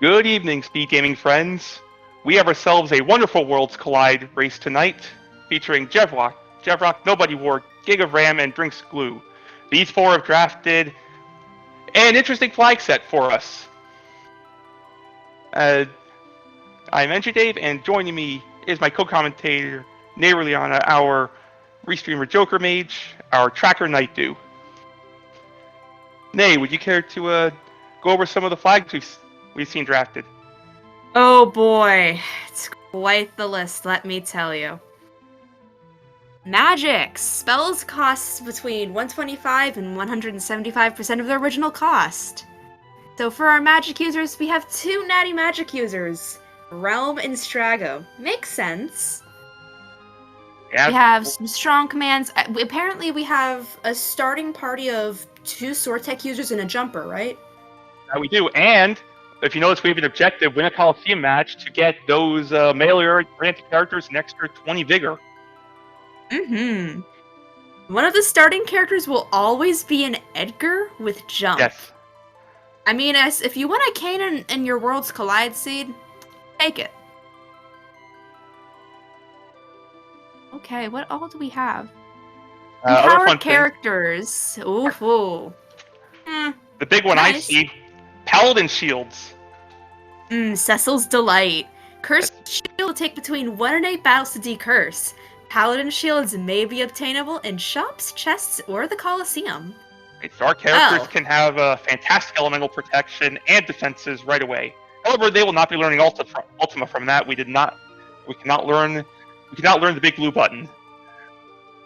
Good evening, SpeedGaming friends. We have ourselves a wonderful Worlds Collide race tonight, featuring Jevrock, Nobody War, Gig of Ram, and Drinks Glue. These four have drafted an interesting flag set for us. I'm Entry Dave, and joining me is my co-commentator, Neighbor Liana, our restreamer Joker Mage, our tracker Night Dew. Nay, would you care to go over some of the flags we've seen drafted? Oh boy, it's quite the list, let me tell you. Magic! Spells cost between 125 and 175% of their original cost. So for our magic users, we have two natty magic users, Realm and Strago. Makes sense. Yeah. We have some strong commands. Apparently we have a starting party of 2 sword tech users and a jumper, right? We do, and if you notice, we have an objective: win a Coliseum match to get those melee granted characters an extra 20 vigor. Mm-hmm. One of the starting characters will always be an Edgar with jump. Yes. I mean, if you want a Kanan in your Worlds Collide seed, take it. Okay, what all do we have? Empowered characters. Ooh. The big one nice. I see, Paladin Shields. Cecil's Delight. Cursed Shield will take between 1 and 8 battles to decurse. Paladin Shields may be obtainable in shops, chests, or the Coliseum. So our characters can have fantastic elemental protection and defenses right away. However, they will not be learning Ultima from that. We cannot learn the big blue button.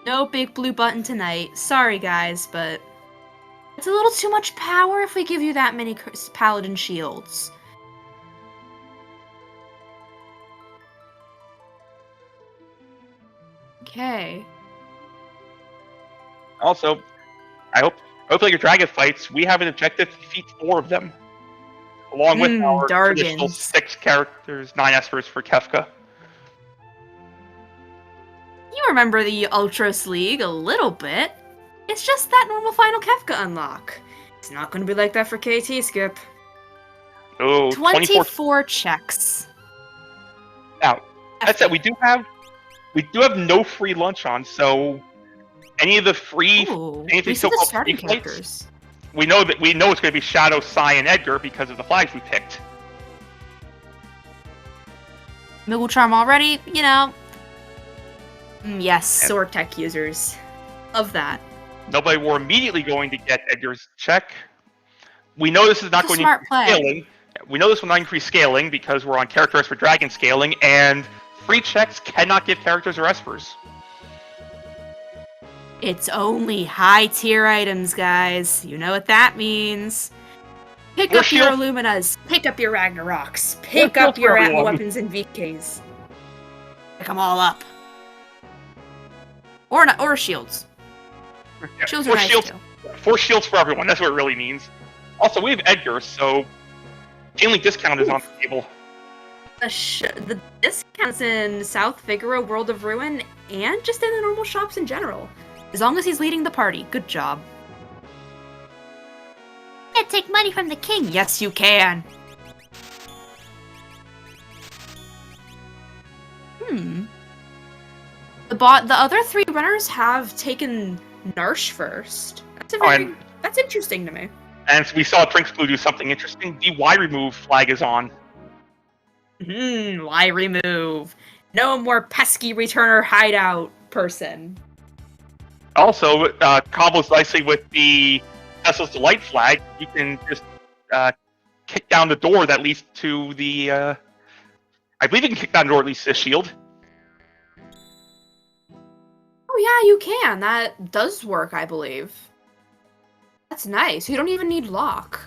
No big blue button tonight. Sorry, guys, but it's a little too much power if we give you that many Paladin Shields. Okay. Also, hopefully your dragon fights, we have an objective to defeat 4 of them. Along with our traditional 6 characters, 9 espers for Kefka. You remember the Ultros League a little bit. It's just that normal final Kefka unlock. It's not going to be like that for KT, Skip. Oh, 24 checks. Now, that said, we do have no free lunch on, so any of the free anything so-called free characters. We know it's going to be Shadow, Sai, and Edgar because of the flags we picked. Muggle Charm already, you know. Yes, sword tech users. Of that. Nobody were immediately going to get Edgar's check. We know this is not going to increase scaling. We know this will not increase scaling because we're on characters for dragon scaling, and free checks cannot give characters or espers. It's only high-tier items, guys. You know what that means. Pick up your Illuminas. Pick up your Ragnaroks. Pick up your Atma weapons and VKs. Pick them all up. Or shields. Yeah, shields are nice too. 4 shields for everyone. That's what it really means. Also, we have Edgar, so Chain Link discount is on the table. The discounts in South Figaro, World of Ruin, and just in the normal shops in general. As long as he's leading the party. Good job. Can't take money from the king. Yes, you can. The other 3 runners have taken Narsh first. That's interesting to me. And we saw Drinks Blue do something interesting. The Y remove flag is on. Y remove. No more pesky returner hideout person. Also, combos nicely with the Cecil's Delight flag. You can just kick down the door that leads to the. I believe you can kick down the door that leads to the shield. Oh yeah, you can. That does work, I believe. That's nice. You don't even need Locke.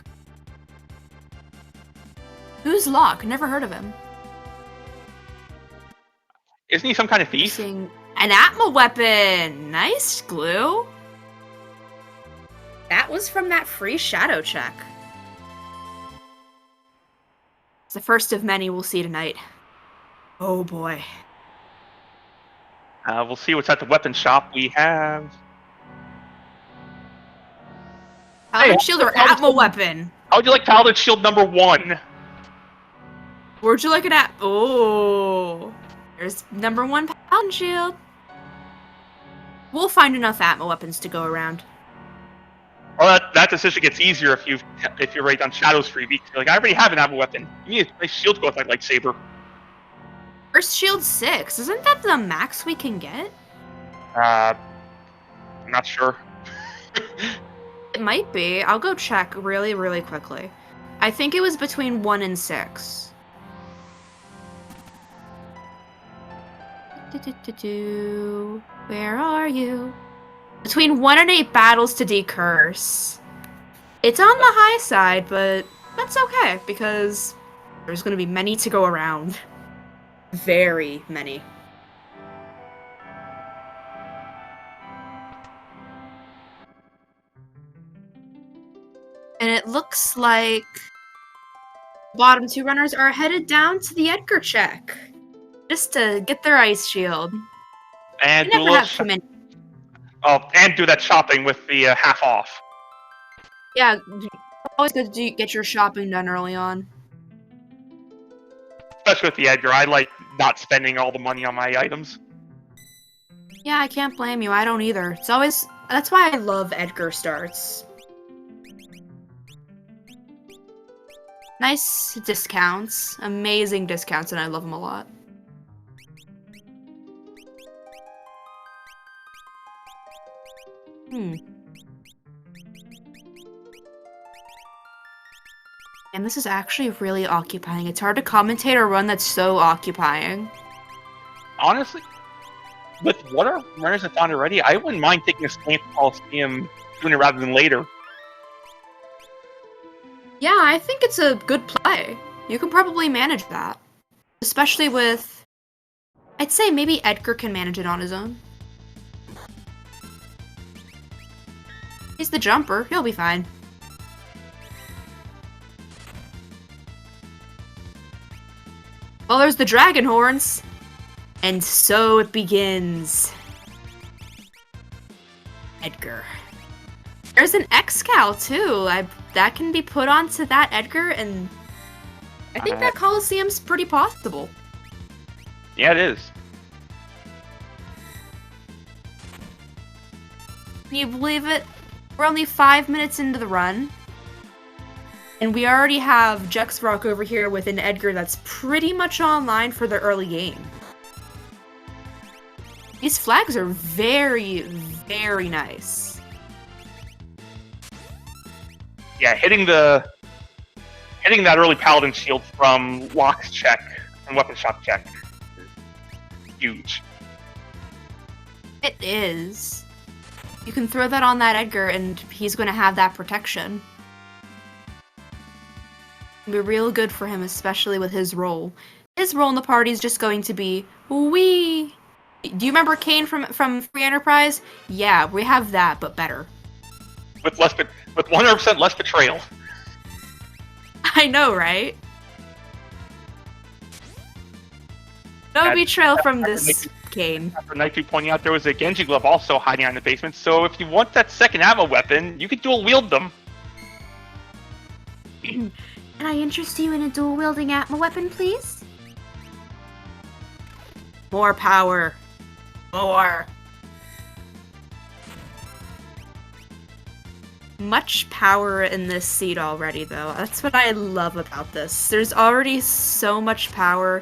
Who's Locke? Never heard of him. Isn't he some kind of thief? An Atma weapon! Nice, Glue. That was from that free shadow check. It's the first of many we'll see tonight. Oh boy. We'll see what's at the weapon shop. We have... Paladin Shield or Atma weapon? How would you like Paladin Shield number 1? Where'd you like it at? Oh, there's number 1 Paladin shield. We'll find enough Atma weapons to go around. Well, that decision gets easier if you're right on Shadow's freebie. You're like, I already have an Atma weapon. You need a nice shield to go with my lightsaber. First shield 6. Isn't that the max we can get? I'm not sure. It might be. I'll go check really, really quickly. I think it was between 1 and 6. Where are you? Between 1 and 8 battles to decurse. It's on the high side, but that's okay, because there's going to be many to go around. Very many. And it looks like bottom 2 runners are headed down to the Edgar check. Just to get their ice shield. And You never have too many. Oh, and do that shopping with the half off. Yeah, always good to get your shopping done early on. Especially with the Edgar, I like not spending all the money on my items. Yeah, I can't blame you. I don't either. It's always... That's why I love Edgar starts. Nice discounts. Amazing discounts, and I love them a lot. And this is actually really occupying. It's hard to commentate a run that's so occupying. Honestly, with what our runners have found already, I wouldn't mind taking a stand for Coliseum sooner rather than later. Yeah, I think it's a good play. You can probably manage that. Especially with... I'd say maybe Edgar can manage it on his own. He's the jumper. He'll be fine. Well, there's the dragon horns. And so it begins. Edgar. There's an X-Cal, too. That can be put onto that Edgar, and I think that Coliseum's pretty possible. Yeah, it is. Can you believe it? We're only 5 minutes into the run. And we already have Jexrock over here with an Edgar that's pretty much online for the early game. These flags are very, very nice. Yeah, hitting that early Paladin shield from Locke's check and Weapon Shop check is huge. It is. You can throw that on that Edgar and he's going to have that protection. It'll be real good for him, especially with his role. His role in the party is just going to be, wee. Do you remember Kane from Free Enterprise? Yeah, we have that, but better. With 100% less betrayal. I know, right? No betrayal from this Kane. After Night pointing out there was a Genji glove also hiding out in the basement, so if you want that second ammo weapon, you could dual wield them. Can I interest you in a dual wielding Atma weapon, please? More power. More. Much power in this seat already, though. That's what I love about this. There's already so much power.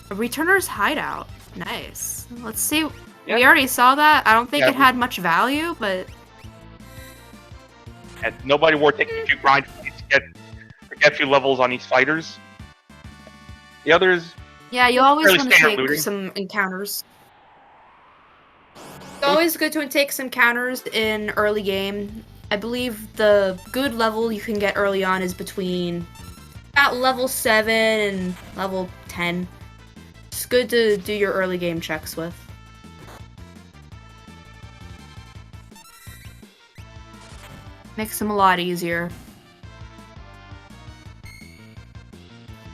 A Returner's hideout. Nice. Let's see. Yeah. We already saw that. I don't think it had much value, but... And nobody wore taking a few grind points to get a few levels on these fighters. The others... Yeah, you always want to take some encounters. It's always good to take some counters in early game. I believe the good level you can get early on is between about level 7 and level 10. It's good to do your early game checks with. Makes them a lot easier.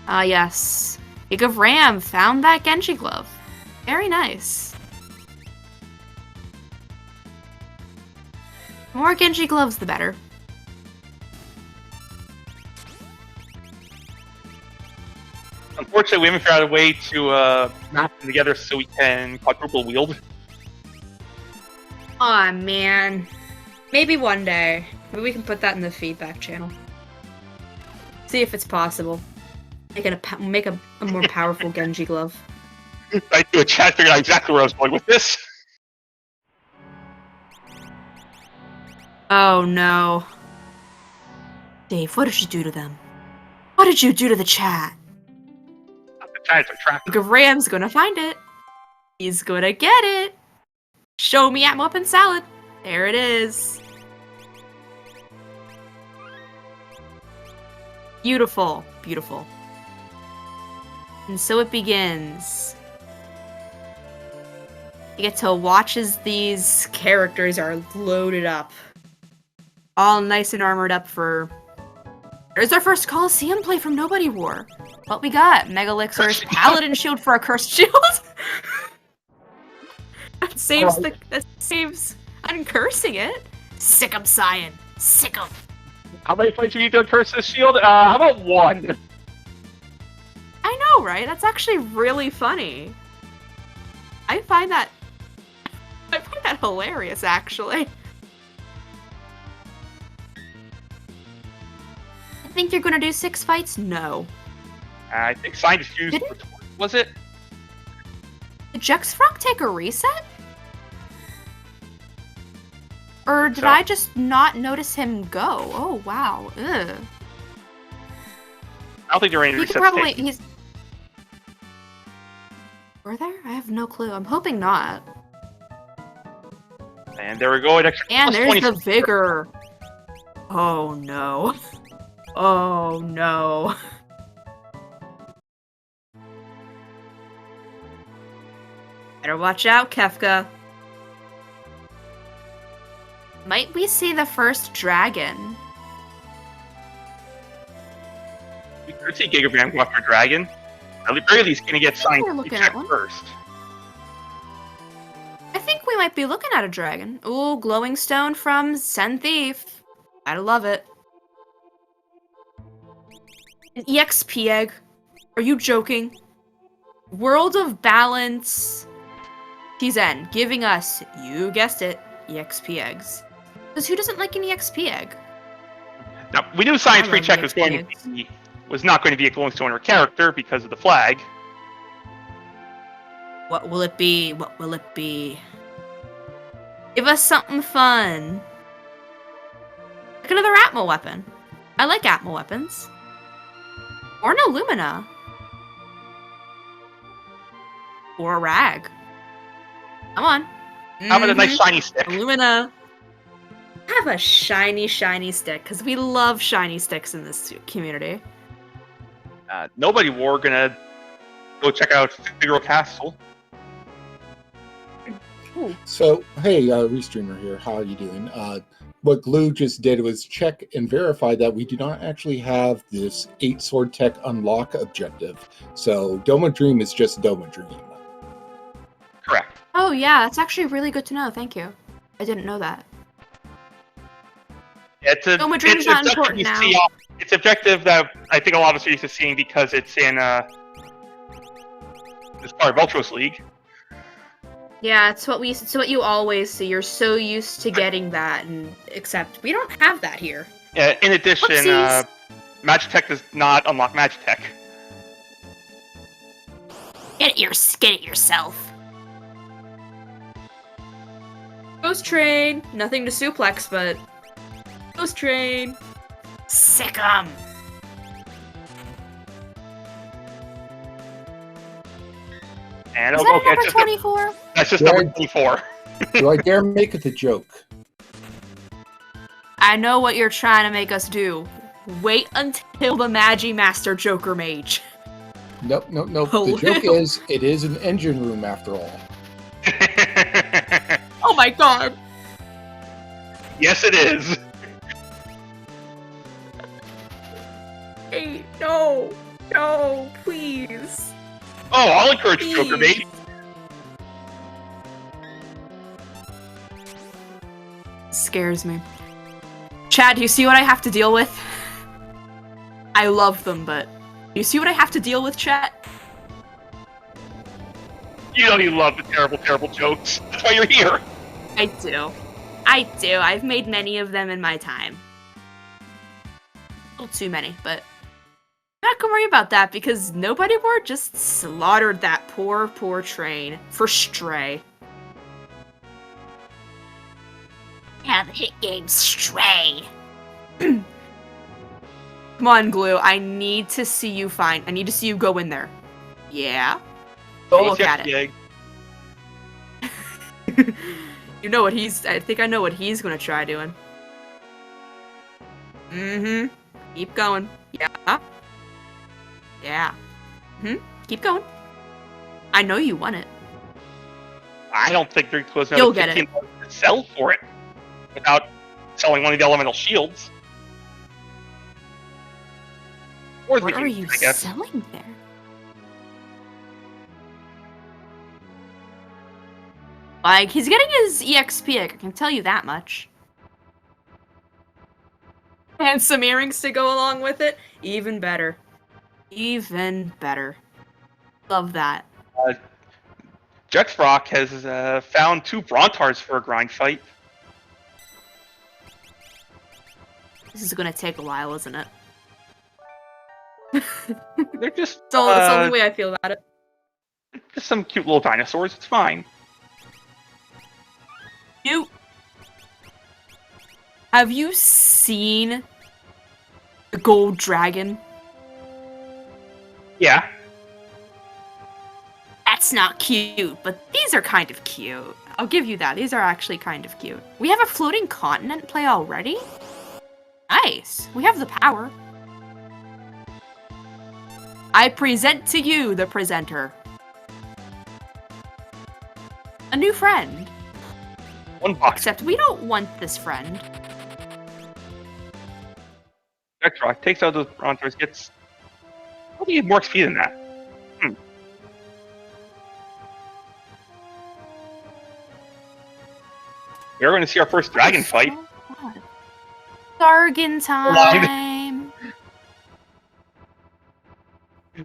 Ah, yes. Big of Ram found that Genji glove. Very nice. The more Genji gloves, the better. Unfortunately, we haven't figured out a way to map them together so we can quadruple wield. Aw, man. Maybe one day. Maybe we can put that in the feedback channel. See if it's possible. Make a more powerful Genji glove. I do a chat figured out exactly where I was going with this. Oh no. Dave, what did you do to them? What did you do to the chat? The chat's a trap. Graham's gonna find it. He's gonna get it. Show me at Muppin Salad. There it is. Beautiful. Beautiful. And so it begins. You get to watch as these characters are loaded up. All nice and armored up for... There's our first Coliseum play from Nobody War. What we got? Megalixir's Paladin Shield for a Cursed Shield? That saves uncursing it. Sick 'em, Cyan. Sick 'em. How many points do you need to curse this shield? How about 1? I know, right? That's actually really funny. I find that hilarious, actually. I think you're gonna do 6 fights? No. I think Scientist used... Was it? Did Jexfrog take a reset? Or did So. I just not notice him go? Oh, wow. Ugh. I don't think there are any He could resets probably... taken. He's... Were there? I have no clue. I'm hoping not. And there we go, an extra And plus there's 20. the vigor. Oh, no. Oh, no. Better watch out, Kefka. Might we see the first dragon? We could see Gigagram go after Dragon. At the very least, gonna get signed we're looking at one. first. I think we might be looking at a dragon. Ooh, glowing stone from Sen Thief. Gotta love it. An EXP egg. Are you joking? World of Balance. TZN giving us, you guessed it, EXP eggs. Because who doesn't like an EXP egg? Now, we knew Science I Free love Check was not going to be a glowing stone or character because of the flag. What will it be? What will it be? Give us something fun. Like another Atmo weapon. I like Atmo weapons. Or an Illumina. Or a rag. Come on. How about a nice shiny stick? Illumina. Have a shiny, shiny stick, because we love shiny sticks in this community. Nobody War gonna go check out Figaro Castle. So, hey, Restreamer here. How are you doing? What Glue just did was check and verify that we do not actually have this 8 Sword Tech unlock objective. So, Doma Dream is just Doma Dream. Correct. Oh yeah, that's actually really good to know. Thank you. I didn't know that. It's a Doma Dream's not objective important you now. see it's objective that I think a lot of us are used to seeing because it's in it's part of Ultros League. Yeah, it's what you always see. You're so used to getting that, and except we don't have that here. In addition, Whoopsies. Magitech does not unlock Magitech. Get it yourself. Ghost Train. Nothing to suplex, but Ghost Train. Sick 'em. And Is okay, that number it's just 24? that's just Yeah. number 24. Do I dare make it the joke? I know what you're trying to make us do. Wait until the Magi Master Joker Mage. Nope, nope, nope. Oh, The joke no. is, it is an engine room after all. Oh my god. Yes, it is. Hey, no. No, please. Oh, I'll encourage Joker Please. Mate. Scares me. Chad, do you see what I have to deal with? I love them, but You see what I have to deal with, chat? You know you love the terrible, terrible jokes. That's why you're here. I do. I do. I've made many of them in my time. A little too many, but not gonna worry about that because Nobody Ward just slaughtered that poor, poor train for Stray. Yeah, the hit game Stray. Come on, Glue. I need to see you find. I need to see you go in there. Yeah. Go look at it. You know what he's. I think I know what he's gonna try doing. Mm-hmm. Keep going. Yeah. Yeah. Keep going. I know you want it. I don't think they're close enough You'll to get it. sell for it without selling one of the elemental shields. Or What are you selling there? Like, he's getting his EXP, I can tell you that much. And some earrings to go along with it. Even better. Even better. Love that. Jexrock has found 2 Brontars for a grind fight. This is gonna take a while, isn't it? They're just It's the only way I feel about it. just some cute little dinosaurs. It's fine. Have you seen the gold dragon? Yeah. That's not cute, but these are kind of cute. I'll give you that. These are actually kind of cute. We have a floating continent play already? Nice. We have the power. I present to you the presenter. A new friend. 1 box. Except we don't want this friend. Jexrock takes out those Brontars, gets probably more XP than that. We're going to see our first dragon fight. Gargan time.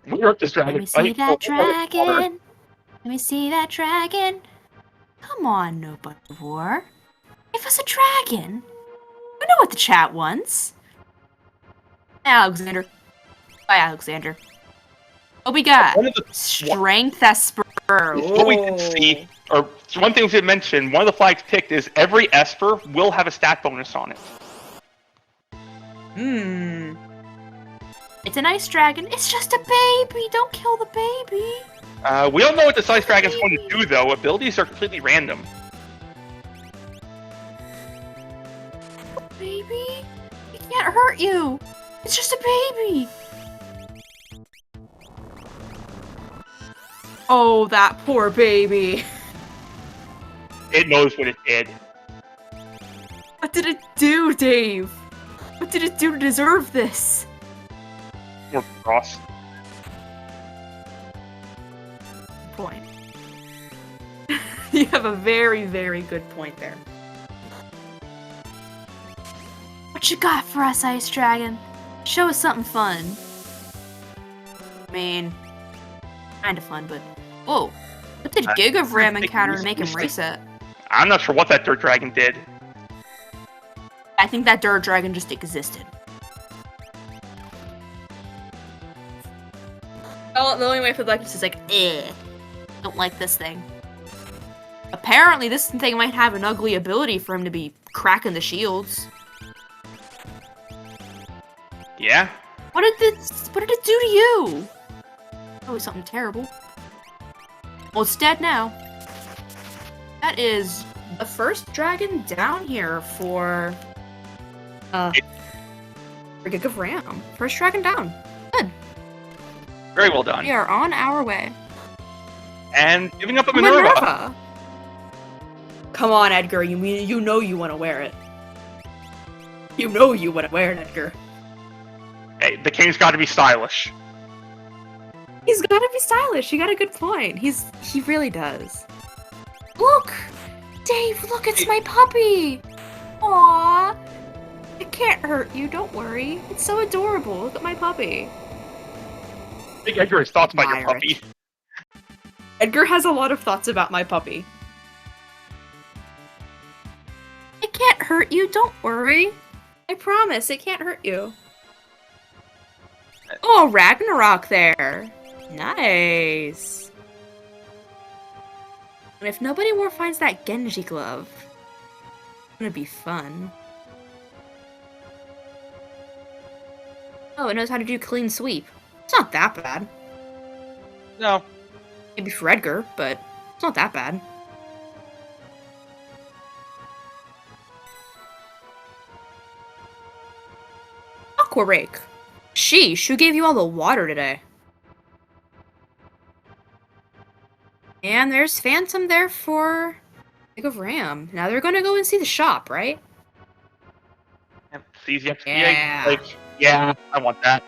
We're up this dragon Let me fight. see that dragon. Let me see that dragon. Come on, Nobody War. Give us a dragon. We know what the chat wants. Alexander. Bye, Alexander. What we got? Strength Esper. What we did see, or one thing we did mention, one of the flags picked is every Esper will have a stat bonus on it. It's a nice dragon. It's just a baby. Don't kill the baby. We don't know what the Size Dragon's going to do, though. Abilities are completely random. Baby? It can't hurt you. It's just a baby. Oh, that poor baby. It knows what it did. What did it do, Dave? What did it do to deserve this? More cross. Point. You have a very, very good point there. What you got for us, Ice Dragon? Show us something fun. I mean, kind of fun, but... Whoa. What did Gig of Ram encounter to make him reset? I'm not sure what that Dirt Dragon did. I think that Dirt Dragon just existed. Well, the only way for the is like, don't like this thing. Apparently, this thing might have an ugly ability for him to be cracking the shields. Yeah? What did it do to you? Probably something terrible. Well, it's dead now. That is the first dragon down here for Gig of Ram. First dragon down. Good. Very well done. We are on our way. And giving up a Minerva. Come on, Edgar. You know you want to wear it. You know you want to wear it, Edgar. Hey, the king's got to be stylish. He's got to be stylish. You got a good point. He really does. Look, Dave. Look, it's my puppy. Aww. It can't hurt you. Don't worry. It's so adorable. Look at my puppy. think Edgar has thoughts about your Admire puppy. Edgar has a lot of thoughts about my puppy. It can't hurt you, don't worry. I promise, it can't hurt you. Oh, Ragnarok there. Nice. And if nobody more finds that Genji glove, it's gonna be fun. Oh, it knows how to do clean sweep. It's not that bad. No. Maybe for Edgar, but it's not that bad. Aqua Rake. Sheesh, who gave you all the water today? And there's Phantom there for Big of Ram. Now they're gonna go and see the shop, right? It's easy XP. Yeah. Like, yeah, I want that.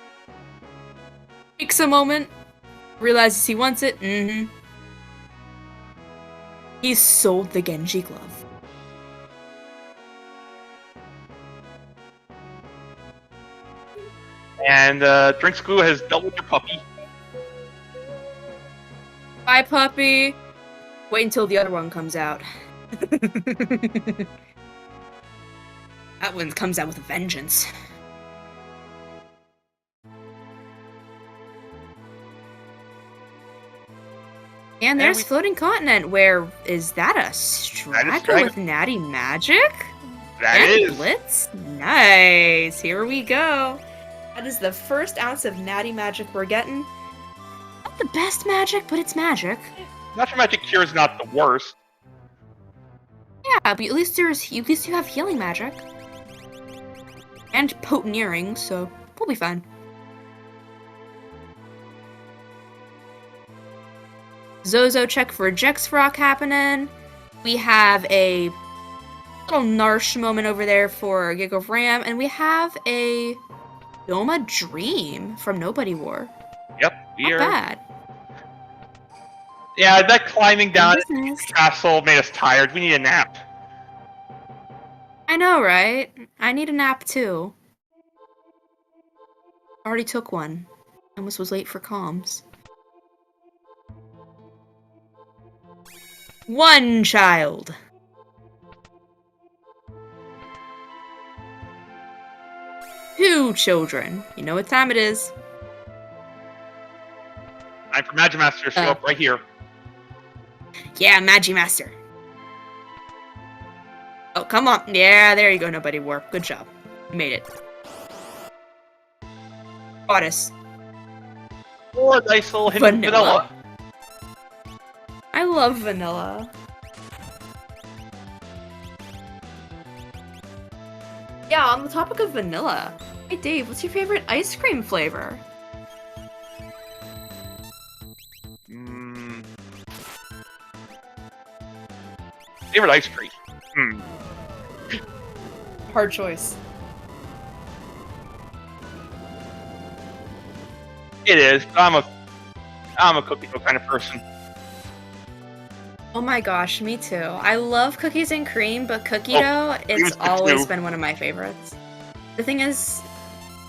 Takes a moment, realizes he wants it. Mm-hmm. He's sold the Genji glove. And Drinks Glue has doubled your puppy. Bye, puppy. Wait until the other one comes out. That one comes out with a vengeance. And there's Floating Continent, where is that a Straggler with Natty Magic? That and is. Blitz? Nice. Here we go. That is the first ounce of Natty Magic we're getting. Not the best magic, but it's magic. Natural Magic Cure is not the worst. Yeah, but at least you have healing magic. And potent earrings, so we'll be fine. Zozo check for Jex Rock happening. We have a little Narsh moment over there for Gig of Ram, and we have a Doma Dream from Nobody War. Yep, we Not are. bad. Yeah, that climbing down Business. the castle made us tired. We need a nap. I know, right? I need a nap too. Already took one. Almost was late for comms. One child. Two children. You know what time it is. Time for Magimaster to show up right here. Yeah, Magimaster. Oh, come on. Yeah, there you go, Nobody War. Good job. You made it. Goddess. Or a nice little hint of vanilla. I love vanilla. Yeah, on the topic of vanilla. Hey Dave, what's your favorite ice cream flavor? Favorite ice cream? Hard choice. It is. I'm a cookie dough kind of person. Oh my gosh, me too. I love cookies and cream, but cookie dough, it's always been one of my favorites. The thing is,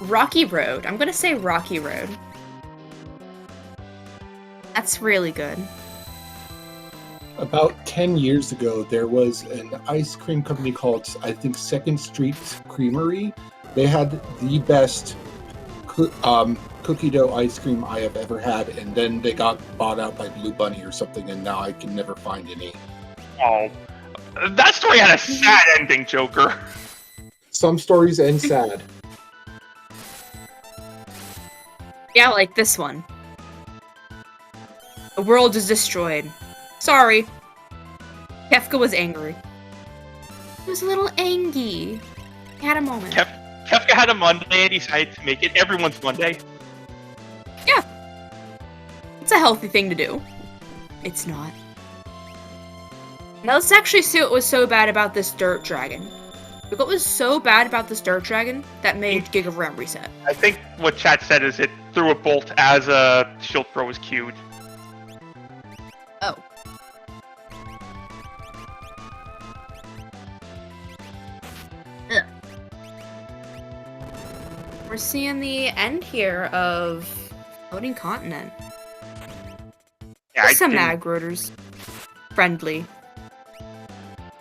Rocky Road. I'm gonna say Rocky Road. That's really good. About 10 years ago, there was an ice cream company called, I think, Second Street Creamery. They had the best cookie dough ice cream I have ever had, and then they got bought out by Blue Bunny or something, and now I can never find any. Oh, that story had a sad ending, Joker. Some stories end sad. Yeah, like this one. The world is destroyed. Sorry. Kefka was angry. He was a little angry. He had a moment. Kefka had a Monday and decided to make it everyone's Monday. Yeah. It's a healthy thing to do. It's not. Now let's actually see what was so bad about this dirt dragon. Like, what was so bad about this dirt dragon that made Gig of Ram reset? I think what chat said is it threw a bolt as a shield throw was queued. Oh. Ugh. We're seeing the end here of Floating continent. Yeah, There's some mag rotors. Friendly.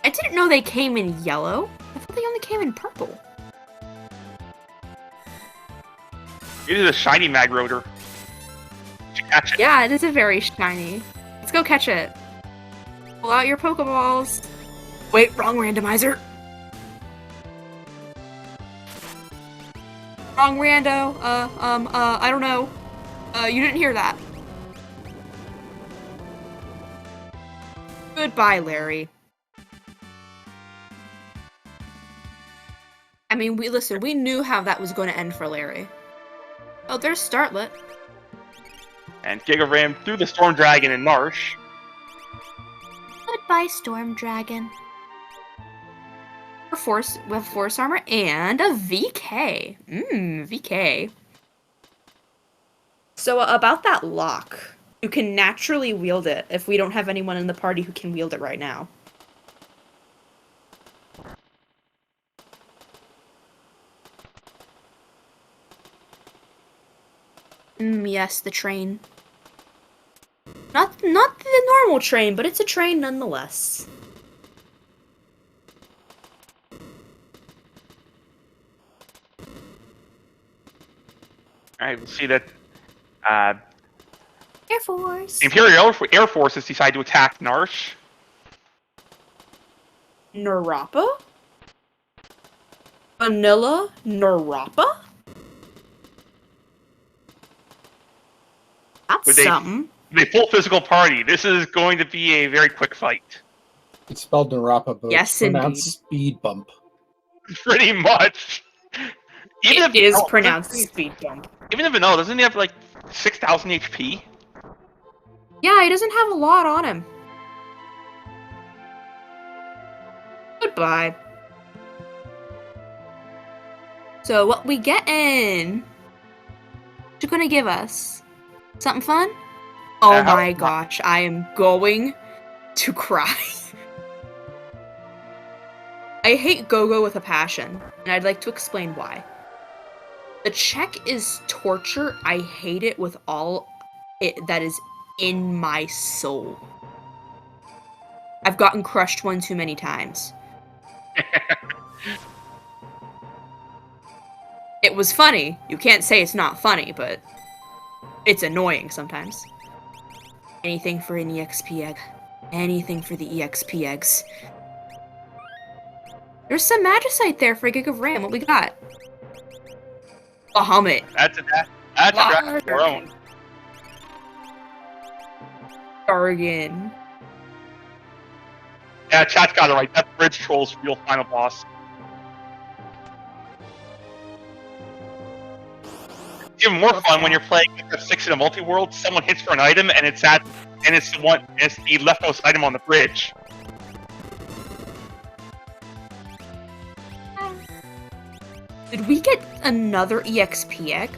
I didn't know they came in yellow. I thought they only came in purple. It is a shiny mag rotor. You should catch it. Yeah, it is a very shiny. Let's go catch it. Pull out your Pokeballs. Wait, wrong randomizer. Wrong rando. I don't know. You didn't hear that. Goodbye, Larry. I mean, we knew how that was going to end for Larry. Oh, there's Startlet. And Giga Ram through the Storm Dragon and Marsh. Goodbye, Storm Dragon. We have Force Armor and a VK. VK. So about that lock, you can naturally wield it if we don't have anyone in the party who can wield it right now. Yes, the train. Not the normal train, but it's a train nonetheless. Alright, we'll see that Air Force. Imperial Air Force has decided to attack Narsh. Narapa? Vanilla Narapa? That's something. With a full physical party, this is going to be a very quick fight. It's spelled Narapa, but yes, it's pronounced speed bump. Pretty much. It is pronounced speed bump. Even if Vanilla, doesn't he have like 6,000 HP? Yeah, he doesn't have a lot on him. Goodbye. So what we getting? What you gonna give us? Something fun? Oh my gosh, I am going to cry. I hate Go-Go with a passion, and I'd like to explain why. The check is torture. I hate it with all that is in my soul. I've gotten crushed one too many times. It was funny. You can't say it's not funny, but it's annoying sometimes. Anything for an EXP egg. Anything for the EXP eggs. There's some Magicite there for a Gig of Ram. What we got? Bahamut. That's a dragon of our own. Jargon. Yeah, chat's got it right. That Bridge Troll's real final boss. It's even more fun when you're playing F6 in a multi-world. Someone hits for an item, and it's the leftmost item on the bridge. Did we get another EXP egg?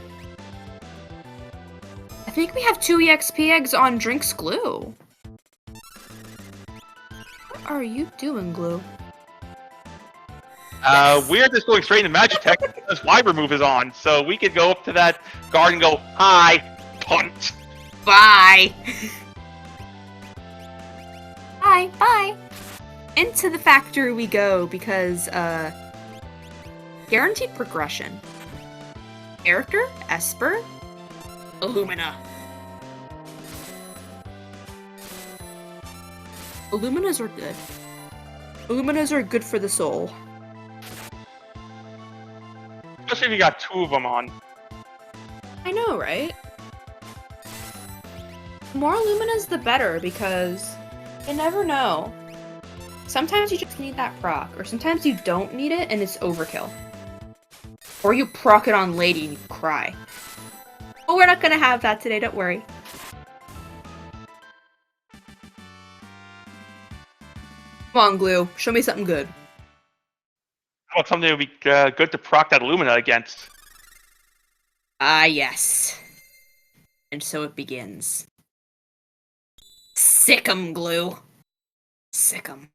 I think we have 2 EXP eggs on Drink's Glue. What are you doing, Glue? We're just going straight into Magitech because Wyber move is on, so we could go up to that guard and go, hi, punt. Bye. Bye. Into the factory we go because, guaranteed progression. Character, Esper, Illumina. Illuminas are good. Illuminas are good for the soul. Especially if you got 2 of them on. I know, right? The more Illuminas, the better, because you never know. Sometimes you just need that proc, or sometimes you don't need it and it's overkill. Or you proc it on Lady and you cry. But we're not gonna have that today, don't worry. Come on, Glue. Show me something good. How about something that would be good to proc that Illumina against? Ah, yes. And so it begins. Sick 'em, Glue. Sick 'em.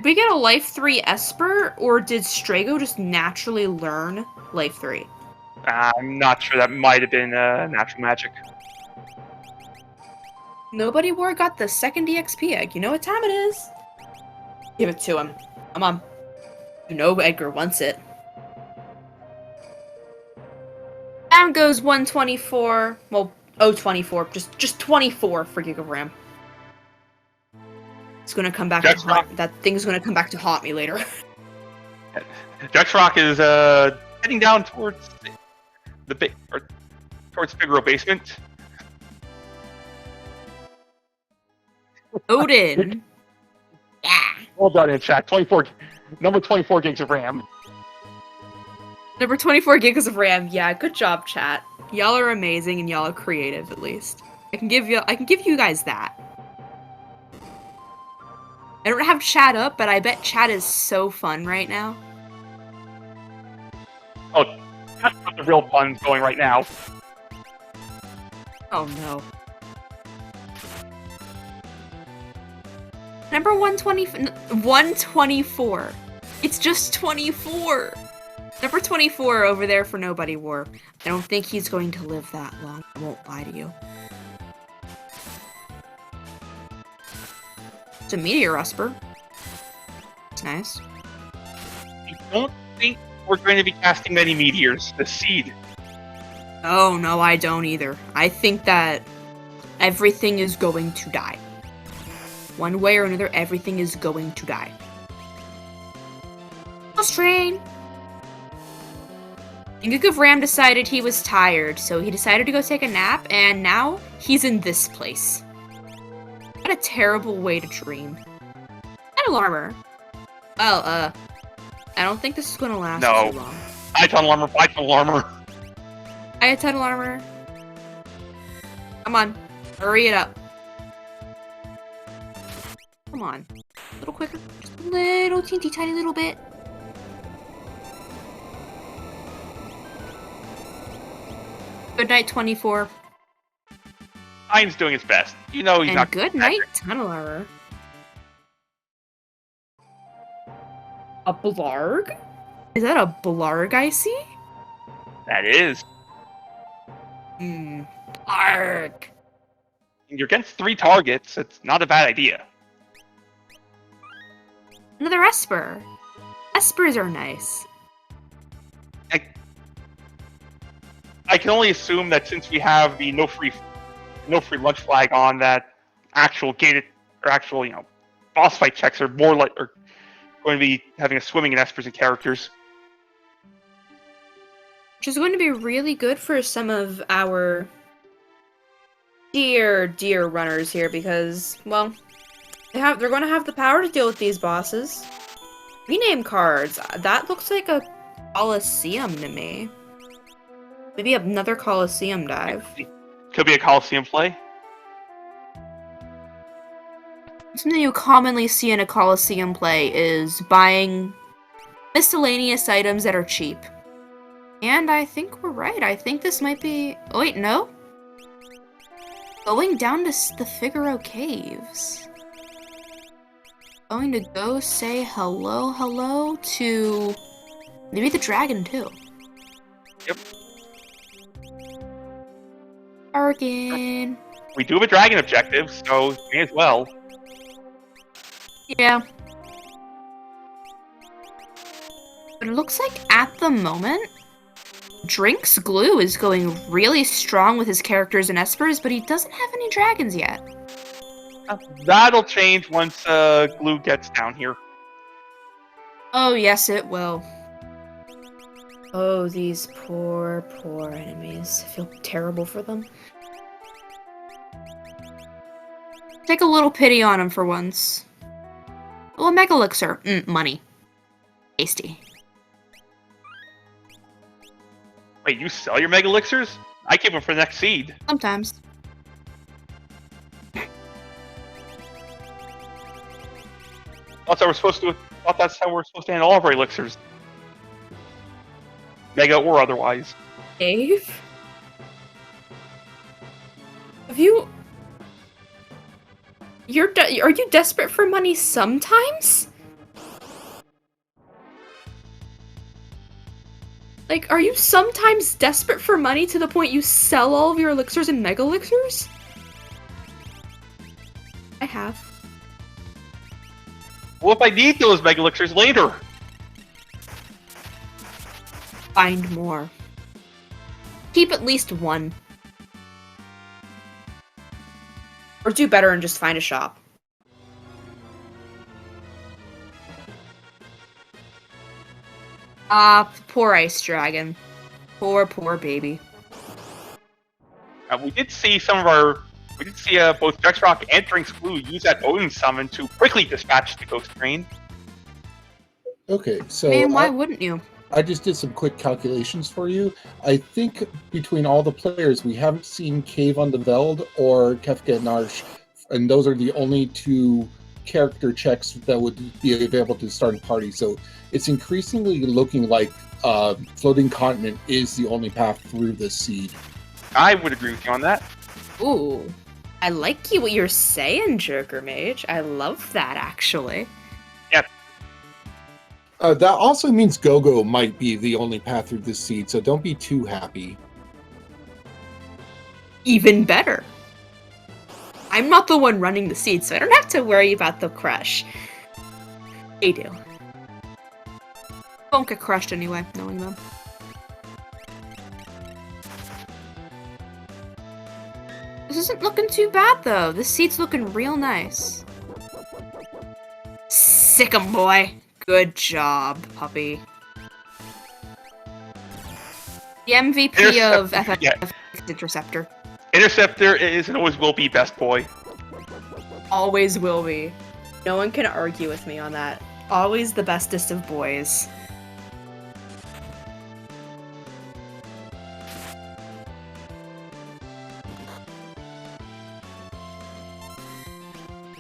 we get a Life 3 Esper, or did Strago just naturally learn Life 3? I'm not sure. That might have been natural magic. Nobody War got the second EXP egg. You know what time it is? Give it to him. Come on. You know Edgar wants it. Down goes 124. Well, 024. Just 24 for Gig of Ram. It's gonna come back to haunt. That thing's gonna come back to haunt me later. Dexrock is heading down towards towards Figaro basement. Odin. Yeah. Well done in chat. Number 24 gigs of RAM. Number 24 gigs of RAM. Yeah, good job, chat. Y'all are amazing and y'all are creative, at least. I can give you guys that. I don't have chat up, but I bet chat is so fun right now. Oh, that's what the real fun's going right now. Oh no. Number 124. It's just 24. Number 24 over there for Nobody War. I don't think he's going to live that long. I won't lie to you. It's a Meteor Esper. It's nice. I don't think we're going to be casting many meteors this seed. Oh, no, I don't either. I think that everything is going to die. One way or another, everything is going to die. Strain. Gig of Ram decided he was tired, so he decided to go take a nap, and now he's in this place. What a terrible way to dream. Tunnel armor. Well, I don't think this is gonna last too long. Buy tunnel armor, buy tunnel armor. I had tunnel armor. Come on. Hurry it up. Come on. A little quicker. Just a little teeny tiny little bit. Good night, 24. Iron's doing his best. You know he's and not. Good night, tunnel armor. A blarg? Is that a blarg I see? That is. Blarg. You're against 3 targets. It's not a bad idea. Another Esper. Espers are nice. I can only assume that since we have the no free lunch flag on, that actual gated or actual boss fight checks are more like are going to be having a swimming in Espers and characters. Which is going to be really good for some of our dear runners here because, well, they're going to have the power to deal with these bosses. Rename cards. That looks like a Colosseum to me. Maybe another Colosseum dive. Could be a Colosseum play. Something you commonly see in a Colosseum play is buying miscellaneous items that are cheap. And I think we're right. I think this might be... Oh, wait, no? Going down to the Figaro Caves. Going to go say hello to... Maybe the dragon, too. Yep. Bargain. We do have a dragon objective, so may as well. Yeah. But it looks like at the moment, Drink's Glue is going really strong with his characters and Espers, but he doesn't have any dragons yet. That'll change once Glue gets down here. Oh, yes, it will. Oh, these poor enemies. I feel terrible for them. Take a little pity on them for once. Oh, a Mega Elixir. Money. Tasty. Wait, you sell your Mega Elixirs? I keep them for the next seed. Sometimes. Thought that's how we're supposed to handle all of our elixirs. Mega or otherwise. Dave? Have you... Are you desperate for money sometimes? Like, are you sometimes desperate for money to the point you sell all of your elixirs and mega elixirs? I have. Well, if I need those mega elixirs later? Find more. Keep at least one. Or do better and just find a shop. Ah, poor Ice Dragon. Poor baby. We did see both Drexrock and Drinks Blue use that Odin summon to quickly dispatch the Ghost Train. Okay, so Man, why wouldn't you? I just did some quick calculations for you. I think between all the players, we haven't seen Cave on the Veld or Kefka and Narsh, and those are the only two character checks that would be available to the starting party. So it's increasingly looking like Floating Continent is the only path through this seed. I would agree with you on that. Ooh. I like what you're saying, Joker Mage. I love that, actually. That also means Go-Go might be the only path through this seed, so don't be too happy. Even better. I'm not the one running the seed, so I don't have to worry about the crush. They do. Won't get crushed anyway, knowing them. This isn't looking too bad, though. This seed's looking real nice. Sick 'em, boy. Good job, puppy. The MVP of FF Interceptor. Interceptor is and always will be best boy. Always will be. No one can argue with me on that. Always the bestest of boys.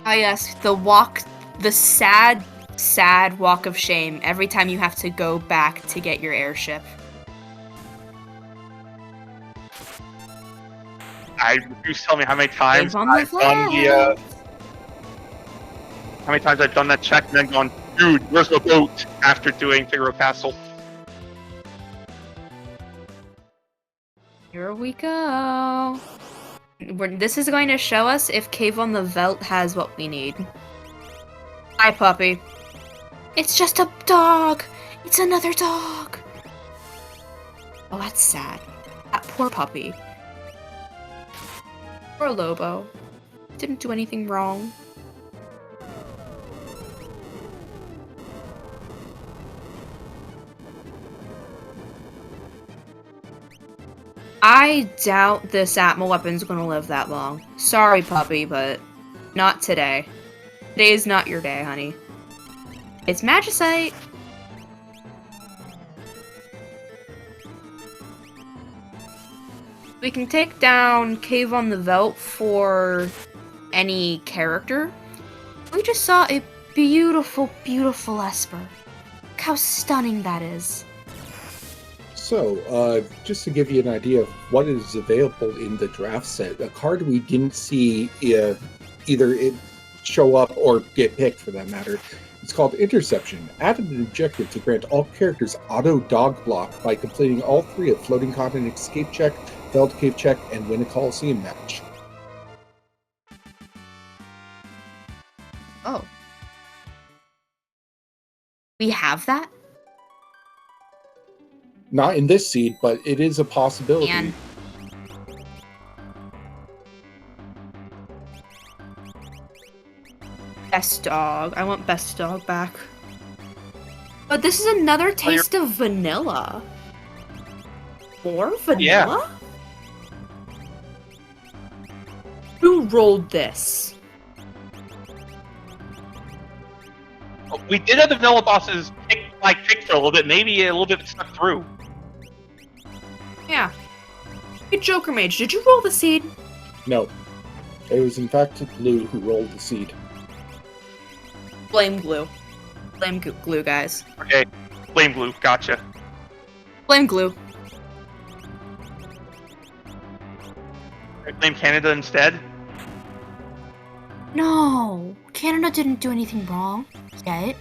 Ah yes, the sad walk of shame every time you have to go back to get your airship. I refuse to tell me how many times How many times I've done that check and then gone, dude, where's the boat? After doing Figaro Castle. Here we go. This is going to show us if Cave on the Veldt has what we need. Hi, puppy. It's just a dog! It's another dog! Oh, that's sad. That poor puppy. Poor Lobo. Didn't do anything wrong. I doubt this Atma weapon's gonna live that long. Sorry, puppy, but not today. Today is not your day, honey. It's Magicite! We can take down Cave on the Veldt for any character. We just saw a beautiful, beautiful Esper. Look how stunning that is. So, just to give you an idea of what is available in the draft set, a card we didn't see either it show up or get picked for that matter. It's called Interception. Add an objective to grant all characters auto dog block by completing all three of Floating Continent Escape Check, Veld Cave Check, and Win a Coliseum match. Oh. We have that? Not in this seed, but it is a possibility. And best dog. I want best dog back. But this is another taste of vanilla. More vanilla? Yeah. Who rolled this? We did have the vanilla bosses pick for a little bit, maybe a little bit stuck through. Yeah. Hey, Joker Mage, did you roll the seed? No. It was in fact Glue who rolled the seed. Blame Glue. Blame Glue, guys. Okay, blame Glue, gotcha. Blame Glue. Blame Canada instead? No, Canada didn't do anything wrong yet.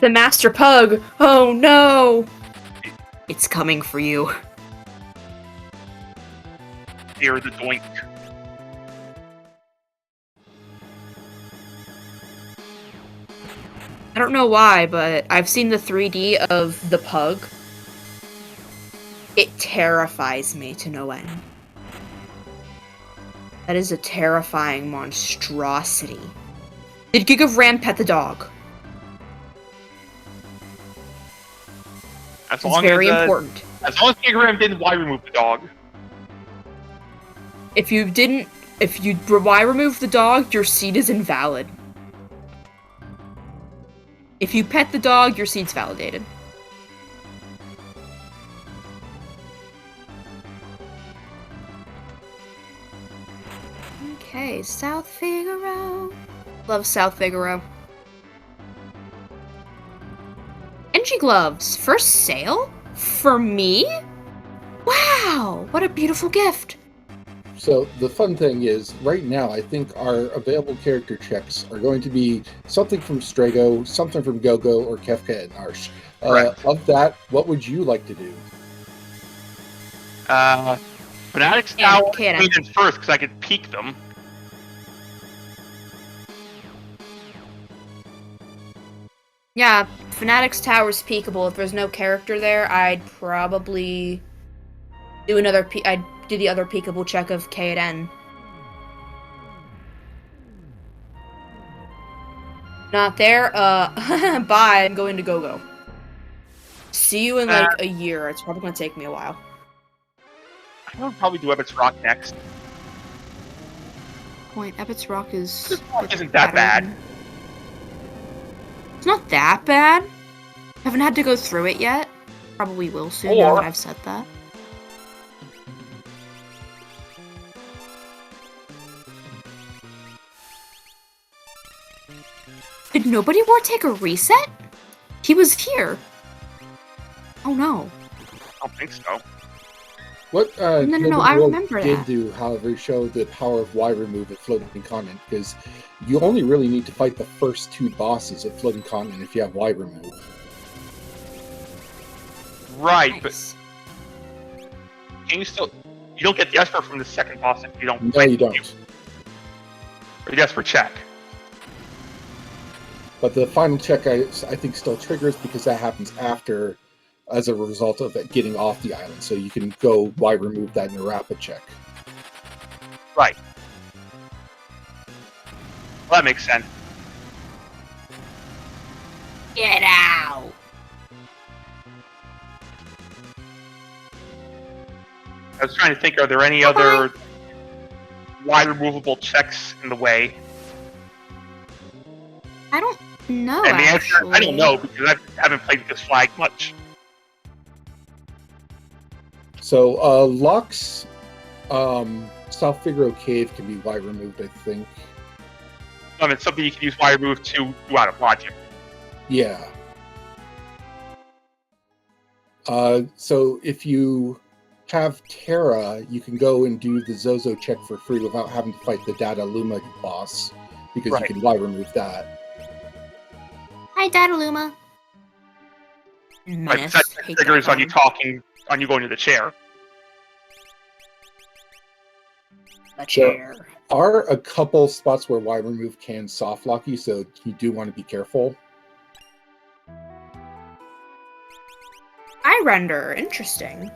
The Master Pug! Oh no! It's coming for you. Hear the doink. I don't know why, but I've seen the 3D of the pug. It terrifies me to no end. That is a terrifying monstrosity. Did Gig of Ram pet the dog? As It's long very as, important. As long as Gigaram didn't Y remove the dog. If you Y remove the dog, your seed is invalid. If you pet the dog, your seed's validated. Okay, South Figaro. Love South Figaro. Engie gloves, for sale? For me? Wow, what a beautiful gift. So the fun thing is, right now, I think our available character checks are going to be something from Strago, something from Gogo, or Kefka and Arsh. Of that, what would you like to do? Fanatics Yeah, Tower okay, came in first because I could peek them. Yeah, Fanatics Tower's peekable. If there's no character there, I'd probably do I'd do the other peekable check of K at N. Not there? Bye, I'm going to Go-Go. See you in like a year. It's probably gonna take me a while. I would probably do Ebbets Rock next. Point, Ebbets Rock is... This rock isn't that bad. It's not that bad. Haven't had to go through it yet. Probably will soon, now that I've said that. Did nobody more take a reset? He was here. Oh no. I don't think so. What No, I remember did that. do, however, show the power of Y remove at Floating Continent, because you only really need to fight the first two bosses at Floating Continent if you have Y remove. Right, Nice. but can you still... You don't get the Esper from the second boss if you don't... No, you don't. Or the Esper check. But the final check, I think, still triggers because that happens after, as a result of it getting off the island. So you can go Y remove that in a rapid check. Right. Well, that makes sense. Get out! I was trying to think, are there any other Y removable checks in the way? I don't know, And the answer, actually. I don't know, because I haven't played with this flag much. So Locke's South Figaro Cave can be Y removed, I think. I mean, it's something you can use Y remove to do out of logic. Yeah. So if you have Terra, you can go and do the Zozo check for free without having to fight the Data Luma boss, because Right. you can Y remove that. Hi, Dataluma. Right, Menace. that Hate triggers that on you phone. talking, on you going to the chair. The chair. Are a couple spots where Y remove can soft lock you, so you do want to be careful. I render. Interesting.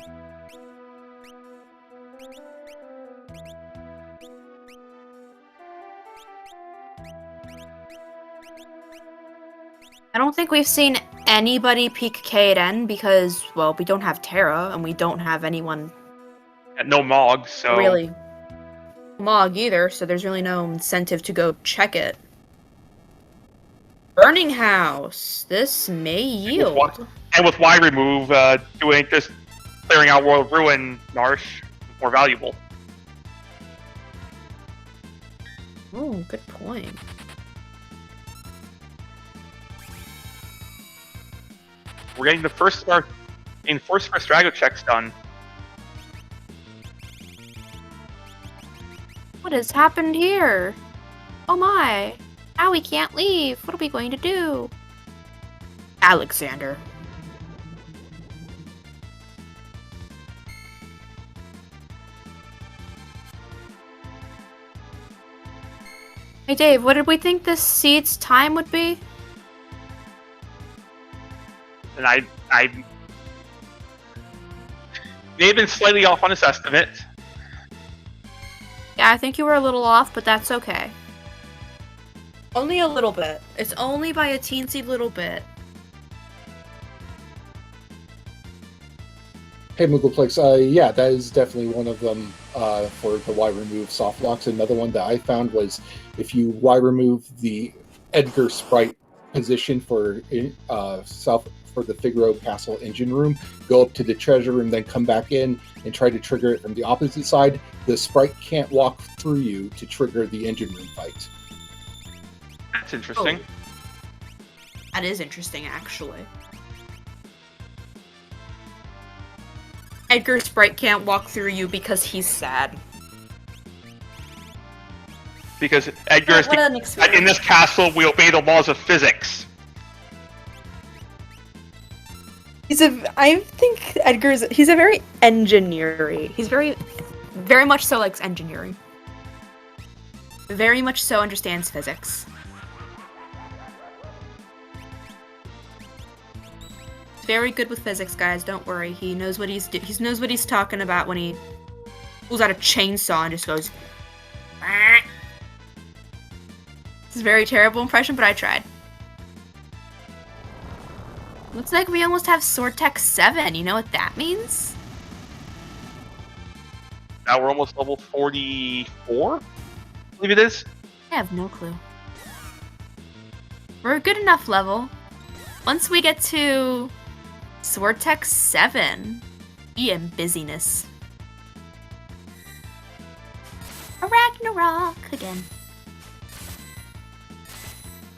I don't think we've seen anybody peek K at N because, well, we don't have Terra and we don't have anyone And no Mog, so... really Mog either, so there's really no incentive to go check it. Burning House. This may yield. And with Y remove, doing just clearing out World of Ruin, Narsh, more valuable. Oh, good point. We're getting the first Drago checks done. What has happened here? Oh my! Now we can't leave. What are we going to do? Alexander. Hey Dave, what did we think this seed's time would be? And I may have been slightly off on this estimate. Yeah, I think you were a little off, but that's okay. Only a little bit. It's only by a teensy little bit. Hey, Moogleplex, yeah, that is definitely one of them for the Y remove soft locks. Another one that I found was if you Y remove the Edgar sprite position for the Figaro Castle engine room, go up to the treasure room, then come back in and try to trigger it from the opposite side, the sprite can't walk through you to trigger the engine room fight. That's interesting. Oh. That is interesting, actually. Edgar Sprite can't walk through you because he's sad. Because Edgar is in this castle, we obey the laws of physics. I think he's a very engineering. He's very much so likes engineering. Very much so understands physics. Very good with physics, guys. Don't worry. He knows what he knows what he's talking about when he pulls out a chainsaw and just goes. "Ah." It's a very terrible impression, but I tried. Looks like we almost have Sword Tech 7. You know what that means? Now we're almost level 44? I believe it is. I have no clue. We're a good enough level. Once we get to Sword Tech 7, be in busyness. A Ragnarok again.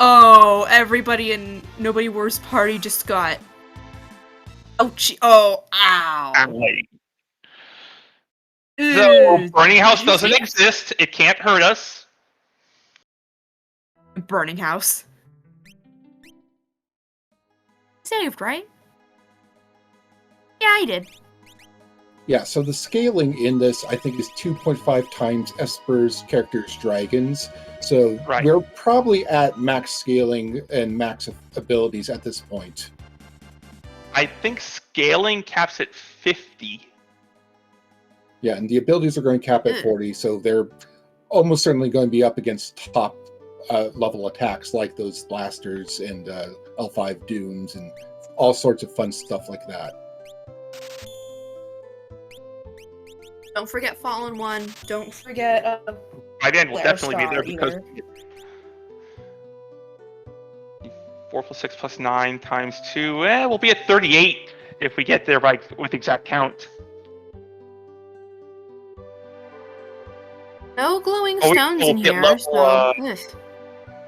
Oh, everybody in Nobody Wars Party just got... Ouchie. Oh, ow. Ow. So, Burning House doesn't exist. It can't hurt us. Burning House. Saved, right? Yeah, I did. Yeah, so the scaling in this, I think, is 2.5 times Esper's character's dragons. So we're probably at max scaling and max abilities at this point. I think scaling caps at 50. Yeah, and the abilities are going to cap at 40, so they're almost certainly going to be up against top level attacks like those blasters and L5 Dooms and all sorts of fun stuff like that. Don't forget Fallen One. Don't forget. My band will definitely be there because 4 plus 6 plus 9 times 2. We'll be at 38 if we get there with exact count. No glowing stones in here, level,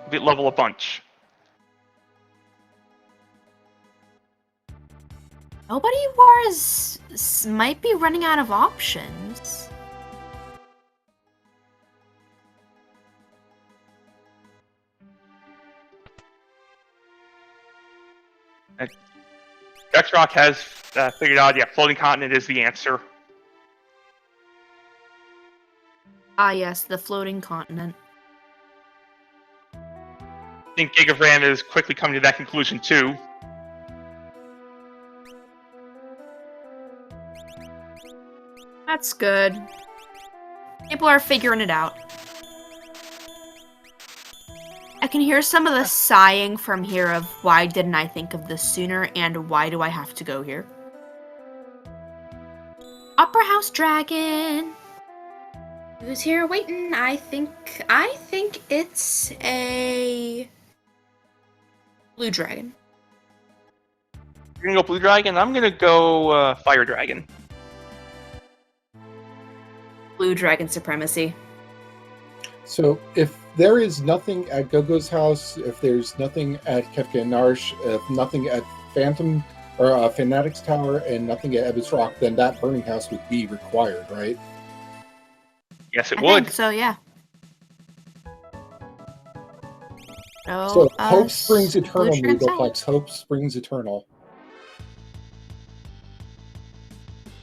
We'll level a bunch. Nobody Wars might be running out of options. Dexrock has figured out, floating continent is the answer. Ah yes, the floating continent. I think Gig of Ram is quickly coming to that conclusion too. That's good. People are figuring it out. I can hear some of the sighing from here of why didn't I think of this sooner and why do I have to go here? Opera House Dragon! Who's here waiting? I think it's a blue dragon. You're gonna go blue dragon? I'm gonna go fire dragon. Blue dragon supremacy. So if there is nothing at Gogo's house, if there's nothing at Kefka and Narsh, if nothing at Phantom or Fanatic's Tower, and nothing at Ebba's Rock, then that burning house would be required, right? Yes, it I would. think so, yeah. So Show Hope us Springs Eternal, Blue Chicken Salad. Megaplex. Hope Springs Eternal.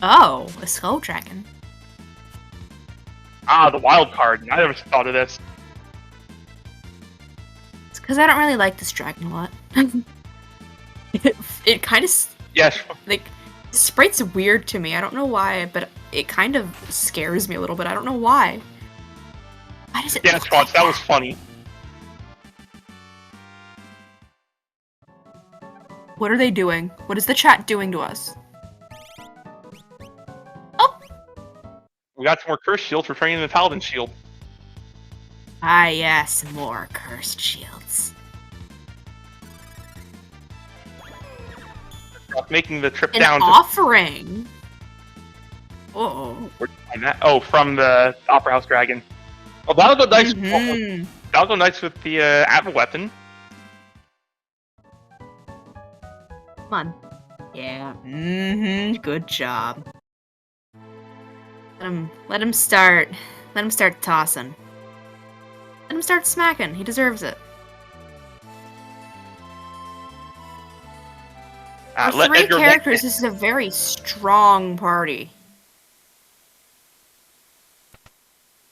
Oh, a Skull Dragon. Ah, the wild card. I never thought of this. It's because I don't really like this dragon a lot. it kind of Yes. like sprite's weird to me. I don't know why, but it kind of scares me a little bit. I don't know why. Why does it? Yeah, look Squatch, like that was funny. What are they doing? What is the chat doing to us? Oh! We got some more curse shields for training the Paladin shield. Ah, yes, more cursed shields. Making the trip An down offering. Oh. Where'd you find that? Oh, from the Opera House Dragon. Oh, that'll go nice. Mhm. That'll go nice with the Atma weapon. Come on. Yeah. Mm-hmm. Good job. Let him start. Let him start tossing. Let him start smacking. He deserves it. For Let 3 Edgar characters, this is a very strong party.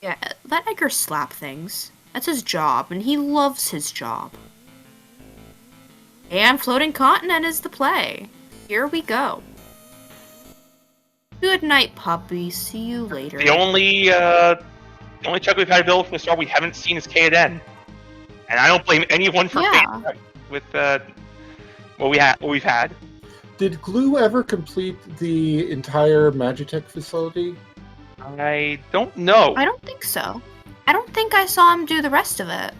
Yeah, let Edgar slap things. That's his job, and he loves his job. And Floating Continent is the play. Here we go. Good night, puppy. See you later. The only check we've had available from the start we haven't seen is Kaeden. And I don't blame anyone for failing with what we've had. Did Glue ever complete the entire Magitech facility? I don't know. I don't think so. I don't think I saw him do the rest of it.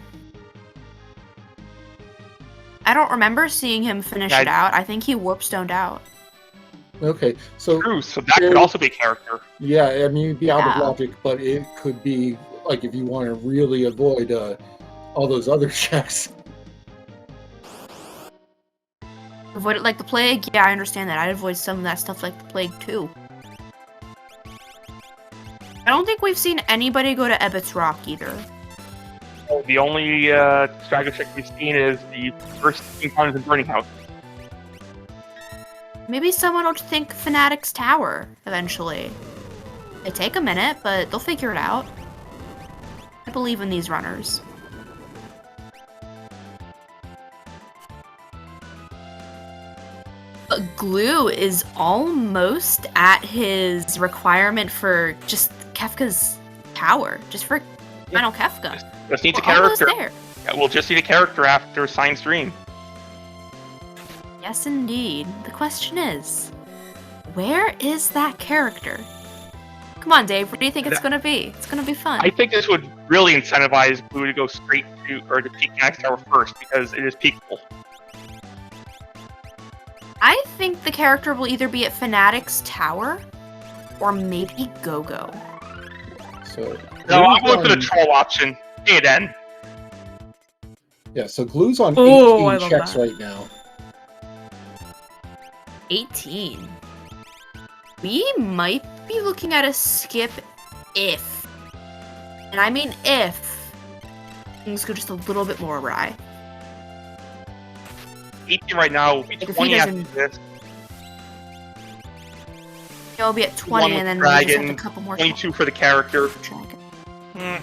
I don't remember seeing him finish it out. I think he warp-stoned out. Okay, so True, so that could also be a character. yeah, I mean, it'd be out of Yeah. logic, but it could be like if you want to really avoid all those other checks. Avoid it like the plague? Yeah, I understand that. I'd avoid some of that stuff like the plague too. I don't think we've seen anybody go to Ebbets Rock either. Oh, the only strategy check we've seen is the first encounters in Burning House. Maybe someone will think Fanatic's Tower eventually. They take a minute, but they'll figure it out. I believe in these runners. But Glue is almost at his requirement for just Kefka's tower. Just for final Kefka. Just needs a We're almost character. there. Yeah, we'll just need a character after Science Dream. Yes, indeed. The question is, where is that character? Come on, Dave. What do you think it's gonna be? It's gonna be fun. I think this would really incentivize Blue to go straight to peak Max Tower first because it is peakable. I think the character will either be at Fanatic's Tower or maybe Go-Go. So No, I'm Glue's going for the on- troll option. Kaeden. Yeah, so Glue's on Oh, I 18 love checks that. right now. 18. We might be looking at a skip if, and I mean if, things go just a little bit more awry. 18 right now will be Like if he 20 after doesn't- this. He'll be at 20 One and then with we just have Dragon, a couple more 22 for the character. Dragon. Hmm.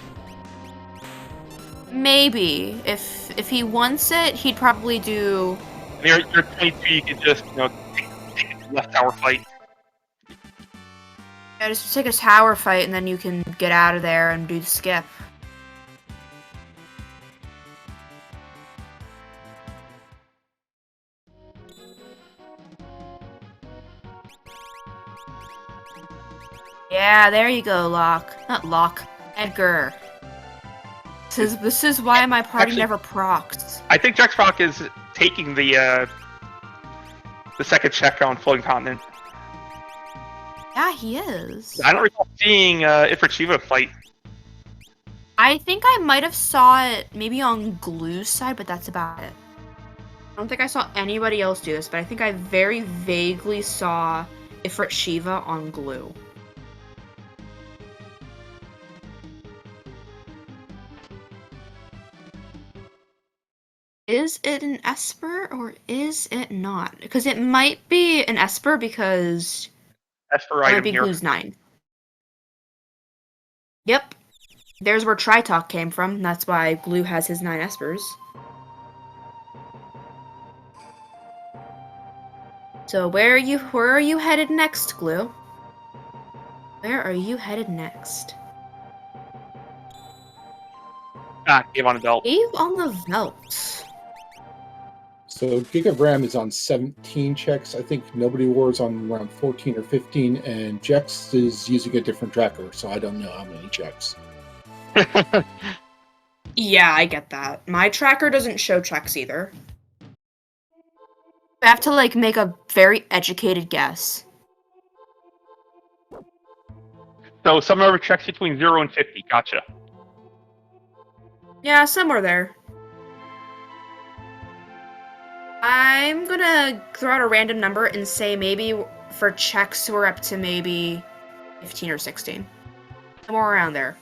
Maybe. If he wants it, he'd probably do... You're 22, you can just, take the left tower fight. Yeah, just take a tower fight and then you can get out of there and do the skip. Yeah, there you go, Locke. Not Locke. Edgar. This is why my party Actually- never procs. I think Jaxrock is taking the second check on Floating Continent. Yeah, he is. I don't recall seeing Ifrit Shiva fight. I think I might have saw it maybe on Glue's side, but that's about it. I don't think I saw anybody else do this, but I think I very vaguely saw Ifrit Shiva on Glue. Is it an Esper or is it not? Because it might be an Esper because Esper it might item be here. Glue's 9. Yep. There's where Tritalk came from. That's why Glue has his 9 Espers. So where are you headed next, Glue? Where are you headed next? Cave on the belt. Cave on the Veldt. So Gig of RAM is on 17 checks. I think Nobody War is on around 14 or 15, and Jex is using a different tracker, so I don't know how many checks. Yeah, I get that. My tracker doesn't show checks either. I have to, like, make a very educated guess. So some number checks between 0 and 50. Gotcha. Yeah, somewhere there. I'm gonna throw out a random number and say maybe for checks we're up to maybe 15 or 16. Somewhere around there.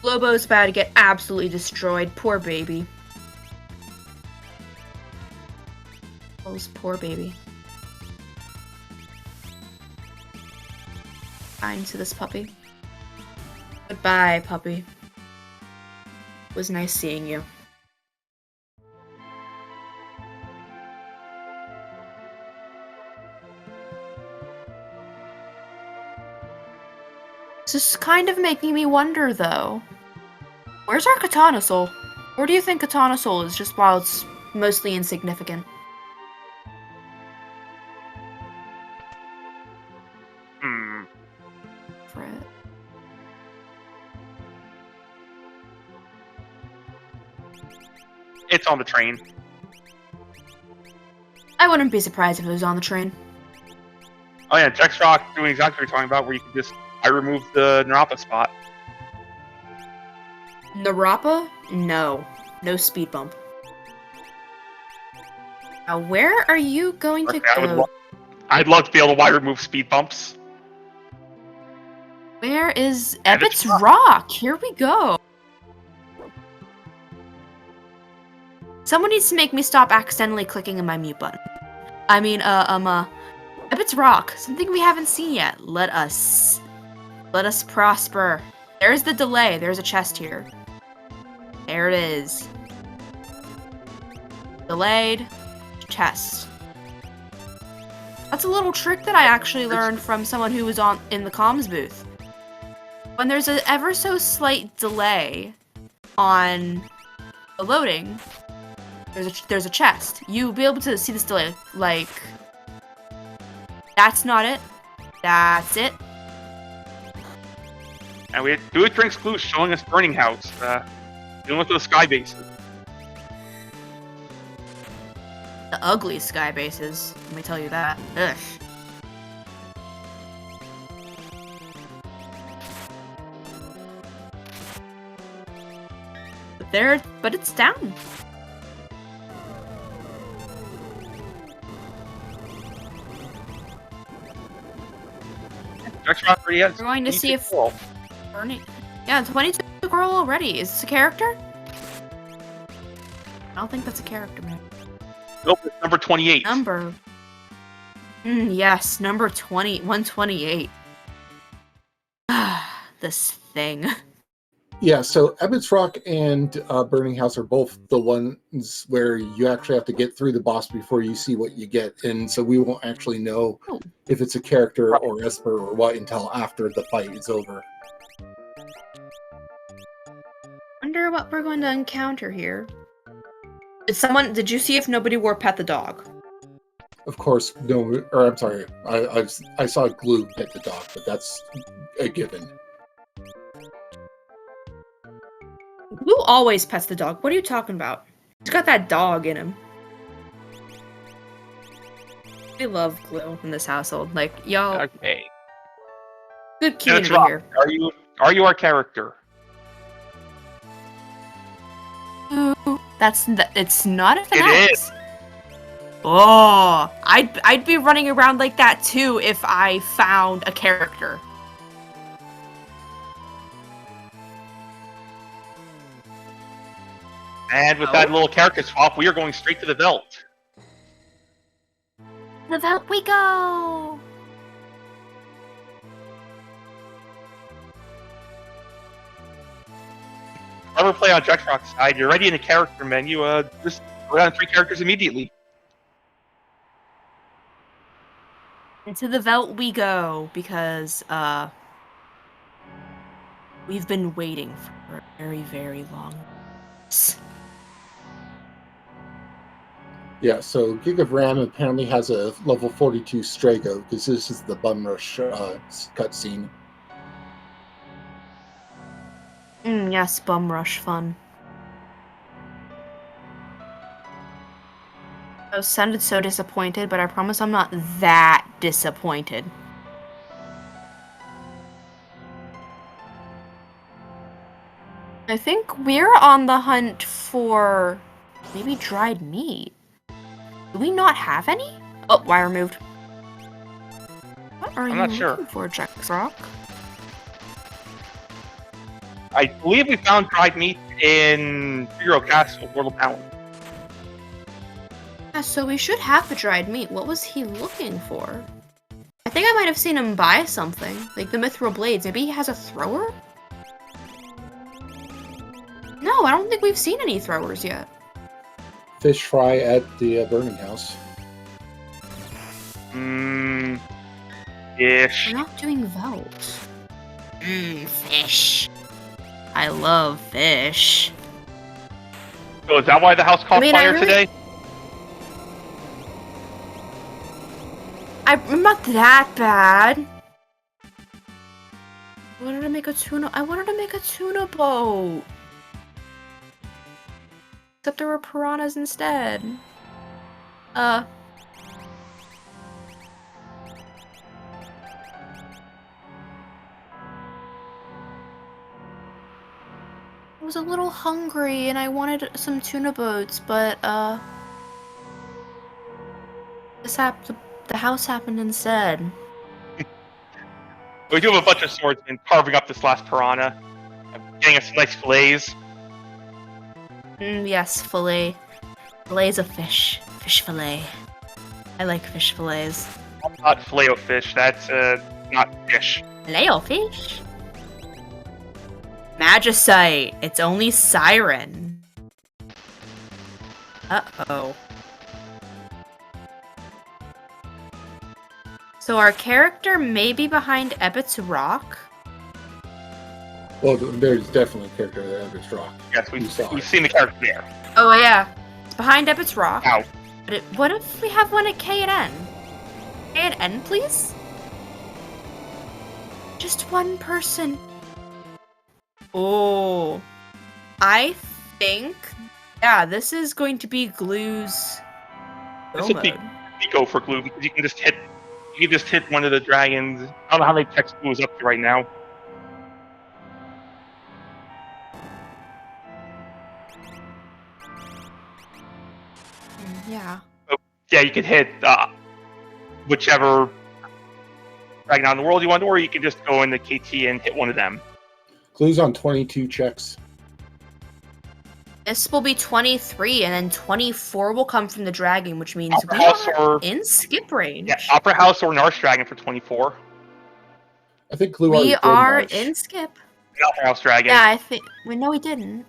Lobo's about to get absolutely destroyed. Poor baby. Oh, poor baby. Kind to this puppy. Goodbye, puppy. It was nice seeing you. This is kind of making me wonder, though. Where's our Katana Soul? Where do you think Katana Soul is, just while it's mostly insignificant? For it. It's on the train. I wouldn't be surprised if it was on the train. Oh yeah, Jex Rock doing exactly what you're talking about, where you can just I removed the Narapa spot. Narapa? No. No speed bump. Now, where are you going to go? I'd love to be able to wide remove speed bumps. Where is Ebbets Rock? Here we go. Someone needs to make me stop accidentally clicking on my mute button. I mean, Ebbets Rock. Something we haven't seen yet. Let us prosper. There's the delay. There's a chest here. There it is. Delayed. Chest. That's a little trick that I actually learned from someone who was in the comms booth. When there's an ever so slight delay on the loading, there's a chest. You'll be able to see this delay. Like, that's not it. That's it. And we had Do It Drinks Glue showing us Burning House. Dealing with those sky bases. The ugly sky bases. Let me tell you that. Ugh. But it's down. Jex Rock already has. We're going to see if Well, Burning. Yeah, 22 girl already. Is this a character? I don't think that's a character, man. nope, it's number 28. Number. Yes, number 128. This thing. Yeah, so Ebbets Rock and Burning House are both the ones where you actually have to get through the boss before you see what you get, and so we won't actually know if it's a character or Esper or what until after the fight is over. Wonder what we're going to encounter here. Did you see if Nobody Wore Pet the dog? Of course, no, or I'm sorry, I saw Glue pet the dog, but that's a given. Who always pets the dog? What are you talking about? He's got that dog in him. We love Glue in this household. Like, y'all. Okay. Good community Rock. here. Are you our character? Ooh, it's not if It it is. Oh, I'd be running around like that too if I found a character. And with that little character swap, we are going straight to the Velt. The Velt we go! Whoever play on Jetfrock's side, you're already in the character menu, just go down 3 characters immediately. Into the Velt we go, because, we've been waiting for a very, very long time. Yeah, so Gig of Ram apparently has a level 42 Strago, because this is the Bum Rush cutscene. Yes, Bum Rush fun. I sounded so disappointed, but I promise I'm not that disappointed. I think we're on the hunt for maybe dried meat. Do we not have any? Oh, wire moved. What are I'm you not sure. looking for, Jacksrock? I believe we found dried meat in Hero Castle, World of Town. Yeah, so we should have the dried meat. What was he looking for? I think I might have seen him buy something, like the Mithril Blades. Maybe he has a thrower? No, I don't think we've seen any throwers yet. Fish fry at the burning house. Ish. We're not doing Velt. Fish. I love fish. So is that why the house caught fire today? I'm not that bad. I wanted to make a tuna boat. Except there were piranhas instead. I was a little hungry and I wanted some tuna boats, but the house happened instead. We do have a bunch of swordsmen carving up this last piranha, getting us some nice fillets. Yes, fillet. Fillets of fish. Fish fillet. I like fish fillets. Not filet o fish, that's not fish. Filet o fish? Magicite. It's only Siren. Uh-oh. So our character may be behind Ebbett's rock? Well, there's definitely a character at Everest Rock. Yes, we've seen the character there. Oh yeah. It's behind Ebbett's rock. Ow. But what if we have one at K and N? K and N, please? Just one person. Oh. I think... Yeah, this is going to be Glue's... This would be go for Glue, because you can just hit one of the dragons. I don't know how many text Glue is up to right now. Yeah. So, yeah, you could hit whichever dragon out in the world you want, or you can just go into KT and hit one of them. Glue's on 22 checks. This will be 23, and then 24 will come from the dragon, which means Opera we House are or in skip range. yeah, Opera House or Narsh Dragon for 24. I think Glue We already did are March. in skip. Opera House Dragon. Yeah, I think. We know he didn't.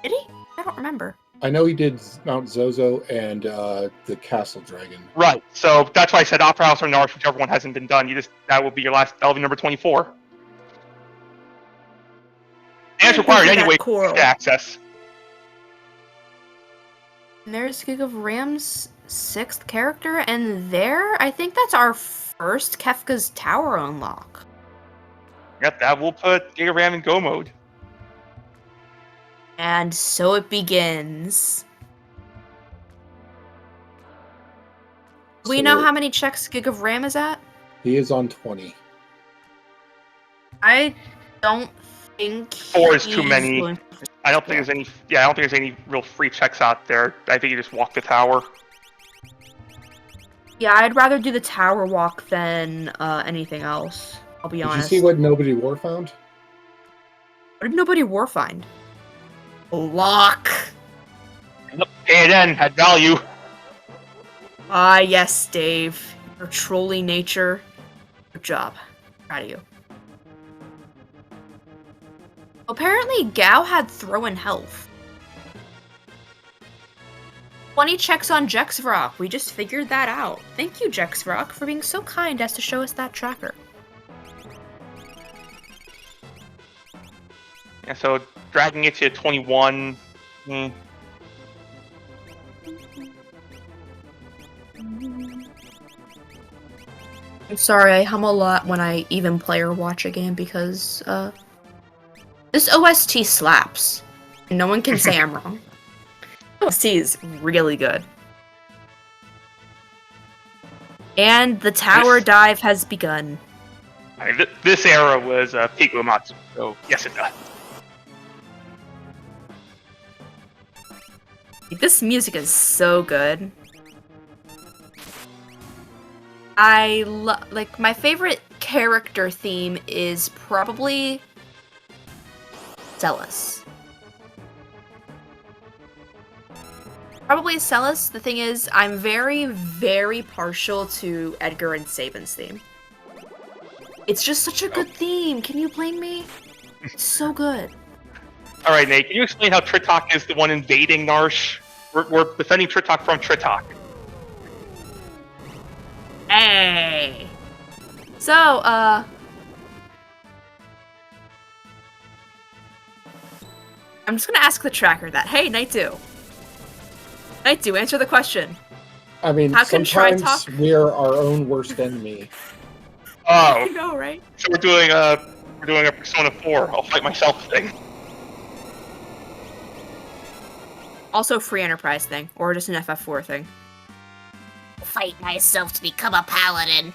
Did he? I don't remember. I know he did Mount Zozo and the Castle Dragon. Right. So that's why I said Opera House or Narsh, whichever one hasn't been done. That will be your last. That'll be number 24. And it's required anyway to access. And there's Gig of Ram's 6th character, and there, I think that's our first Kefka's Tower unlock. Yep, that will put Giga Ram in go mode. And so it begins. Do we know how many checks Gig of Ram is at? He is on 20. I don't think 4 is too many. going- I don't think there's any. Yeah, I don't think there's any real free checks out there. I think you just walk the tower. Yeah, I'd rather do the tower walk than anything else. I'll be honest. Did you see what Nobody War found? What did Nobody War find? Lock. Pay it in, had value. Ah, yes, Dave. Your trolly nature. Good job. Proud of you. Apparently, Gao had throw-in health. 20 checks on Jexrock. We just figured that out. Thank you, Jexrock, for being so kind as to show us that tracker. Yeah, so dragging it to 21. I'm sorry, I hum a lot when I even play or watch a game because, this OST slaps. No one can say I'm wrong. OST is really good. And the tower dive has begun. I mean, this era was peak Uematsu, so yes it does. This music is so good. Like, my favorite character theme is probably Celis. Probably Celis. The thing is, I'm very, very partial to Edgar and Sabin's theme. It's just such a good theme. Can you blame me? It's so good. Alright, Nate, can you explain how Tritok is the one invading Narsh? We're defending Tritok from Tritok. Hey! So, I'm just gonna ask the tracker that. Hey, Night 2. Night 2, answer the question. I mean, How can sometimes Tritok- we're our own worst enemy. Oh, You know, right? so we're doing a Persona 4, I'll fight myself thing. Also free enterprise thing, or just an FF4 thing. Fight myself to become a paladin.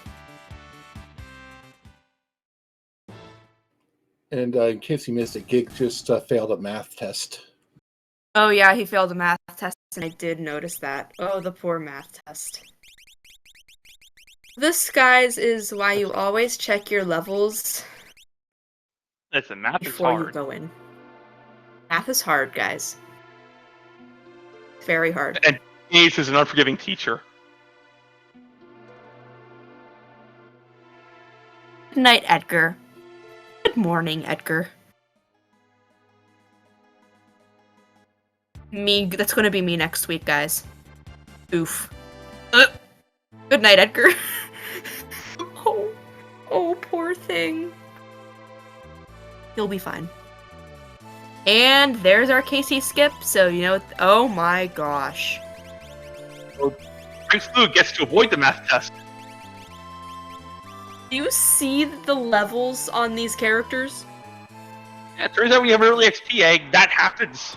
And in case you missed it, Gig just failed a math test. Oh yeah, he failed a math test, and I did notice that. Oh, the poor math test. This, guys, is why you always check your levels Listen, math is before you hard. go in. Math is hard, guys. It's very hard. And Ace is an unforgiving teacher. Good night, Edgar. Good morning, Edgar. That's gonna be me next week, guys. Oof. Good night, Edgar. Oh, poor thing. He'll be fine. And there's our KC skip, so you know, oh my gosh. Prince Lu gets to avoid the math test. Do you see the levels on these characters? Yeah, it turns out when you have an early XP egg, that happens.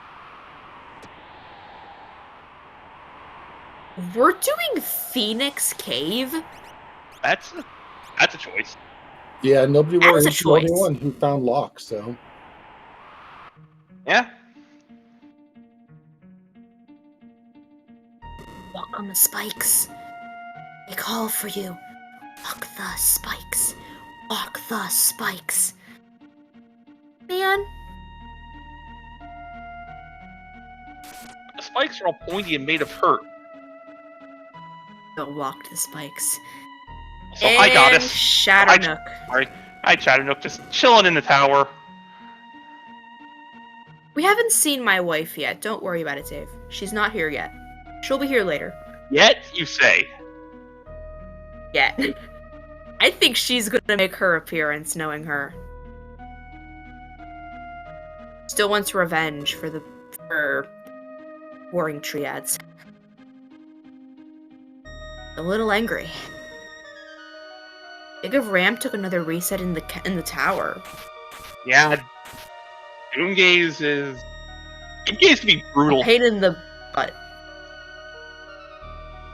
We're doing Phoenix Cave? That's a choice. Yeah, nobody That was was a the only choice. one who found Locke, so... Yeah. Walk on the spikes. They call for you. Walk the spikes. Walk the spikes. Man, The spikes are all pointy and made of hurt. don't walk the spikes. So hi, goddess. Shatternook. Sorry. Hi, Chatternook, just chilling in the tower. We haven't seen my wife yet. Don't worry about it, Dave. She's not here yet. She'll be here later. Yet, you say. Yet. I think she's gonna make her appearance, knowing her. Still wants revenge for warring triads. A little angry. Big of Ram took another reset in the tower. Yeah. Doomgaze can be brutal. Pain in the butt.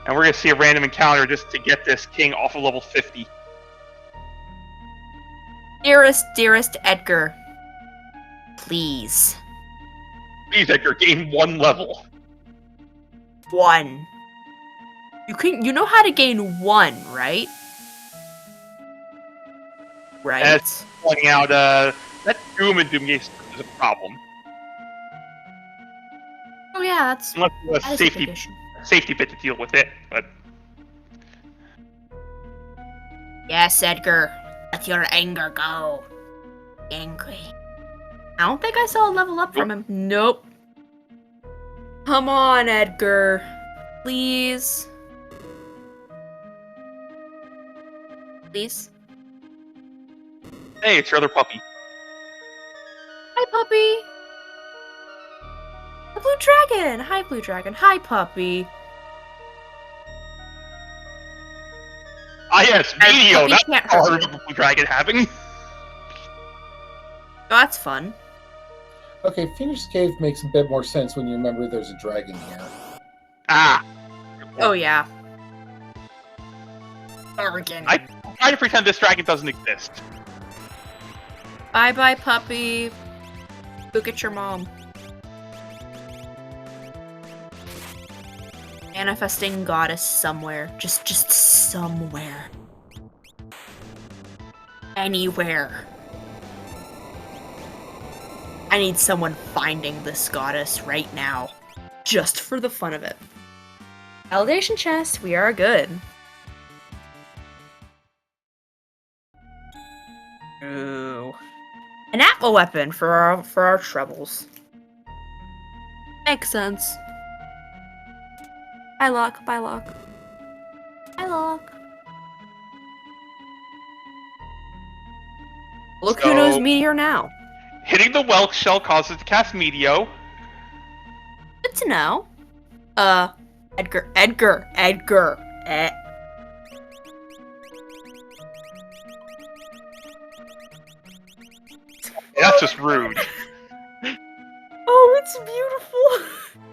And we're gonna see a random encounter just to get this king off of level 50. Dearest Edgar. Please. Please, Edgar, gain 1 level. 1. You know how to gain 1, right? Right? Pointing out, that Doom and Doomgaze is a problem. Oh yeah, that's Unless you have that a is a big issue. safety bit to deal with it, but Yes, Edgar. Let your anger go. Angry. I don't think I saw a level up from him. Nope. Come on, Edgar. Please. Please. hey, it's your other puppy. Hi, puppy. The blue dragon. Hi, blue dragon. Hi, puppy. Ah, yes, Our Medio. puppy That's can't how I hurt you. remember Blue Dragon having. Oh, that's fun. Okay, Phoenix Cave makes a bit more sense when you remember there's a dragon here. Ah, Oh yeah. Bargain. I try to pretend this dragon doesn't exist. Bye bye, puppy. Look at your mom. Manifesting goddess somewhere. Just somewhere. Anywhere. I need someone finding this goddess right now. Just for the fun of it. Validation chest, we are good. Ooh. An apple weapon for our troubles. Makes sense. Bye, Locke. Bye, Locke. Bye, Locke. Look who knows So- Meteor now. Hitting the Welk shell causes to cast Medio. Good to know. Edgar. That's just rude. Oh, it's beautiful.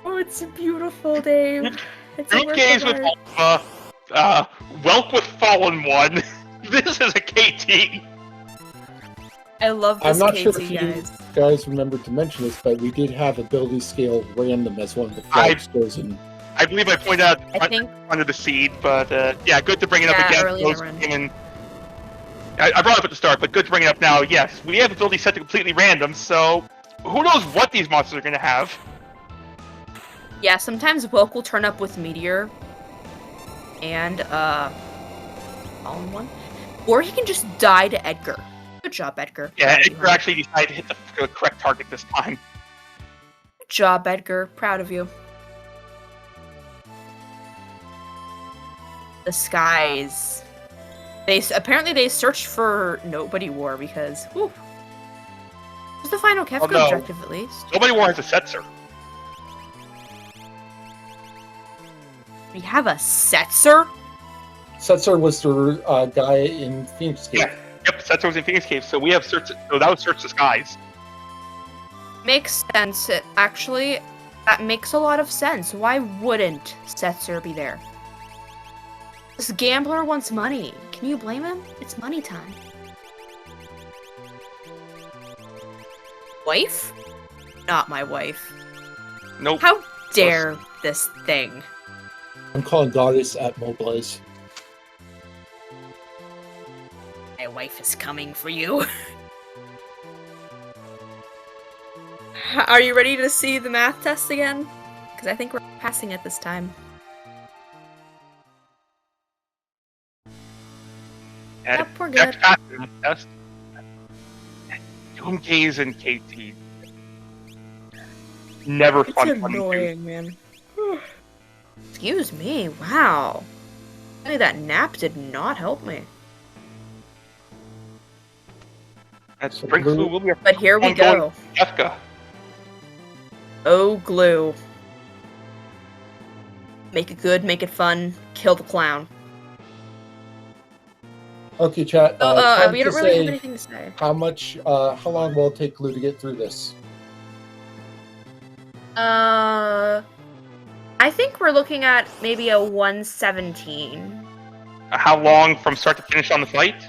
Oh, it's beautiful, Dave. It's a Group work games of with art. Alpha. Welk with Fallen One. This is a KT. I love this I'm not KT, sure if you guys. guys remember to mention this, but we did have ability scale random as one of the flags chosen. I believe I pointed out I think under the seed, but yeah, good to bring it up Yeah, again. early in the Those run. came in- I brought it up at the start, but good to bring it up now. Yes, we have abilities set to completely random, so who knows what these monsters are going to have. yeah, sometimes Woke will turn up with Meteor and Fallen One, or he can just die to Edgar. Good job, Edgar. Yeah, Proud of you, Edgar honey. actually decided to hit the correct target this time. Good job, Edgar. Proud of you. The skies. Apparently they searched for Nobody War because whew. It was the final Kefka Oh, no. objective at least. Nobody War has a Setzer. We have a Setzer? Setzer was the guy in Phoenix Cave. Yeah. Yep, Setzer was in Phoenix Cave, so we have Search. So that was Search the Skies. Makes sense. Actually, that makes a lot of sense. Why wouldn't Setzer be there? This gambler wants money. Can you blame him? It's money time. Wife? Not my wife. Nope. How dare this thing? I'm calling goddess at Mobilize. My wife is coming for you. Are you ready to see the math test again? Because I think we're passing it this time. Yep, we're good. Test. Doom Gaze and KT. Never It's fun. annoying, man. Excuse me, wow. Really, that nap did not help me. That's Brink Flu will be a But here we ongoing go. Kefka. Oh, glue. Make it good, make it fun, kill the clown. Okay, chat. time We to don't really have say anything to say. how long will it take Lou to get through this? I think we're looking at maybe a 117. How long from start to finish on the fight?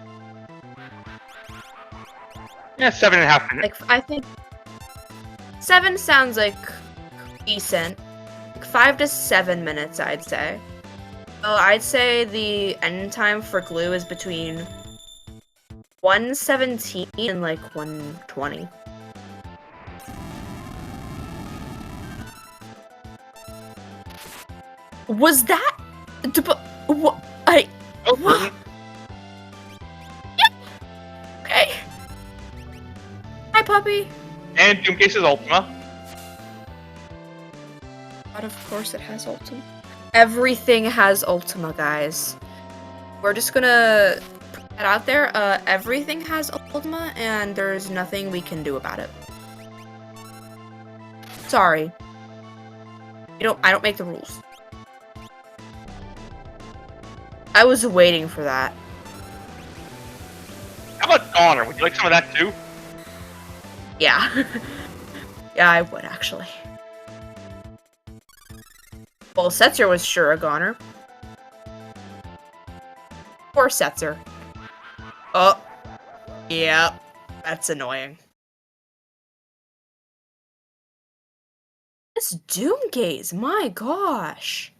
Yeah, 7.5 minutes. Like, I think 7 sounds like decent. Like 5 to 7 minutes, I'd say. Oh, I'd say the end time for glue is between 117 and like 120. Was that? What? I. Oh, What? Burton. Okay. Hi, puppy. And Doomcase's Ultima. But of course it has Ultima. Everything has Ultima, guys. We're just gonna put that out there. Everything has Ultima, and there's nothing we can do about it. Sorry. I don't make the rules. I was waiting for that. How about Goner? Would you like some of that too? Yeah. Yeah, I would actually. Well, Setzer was sure a goner. Poor Setzer. Oh. Yeah. That's annoying. This Doomgaze, my gosh.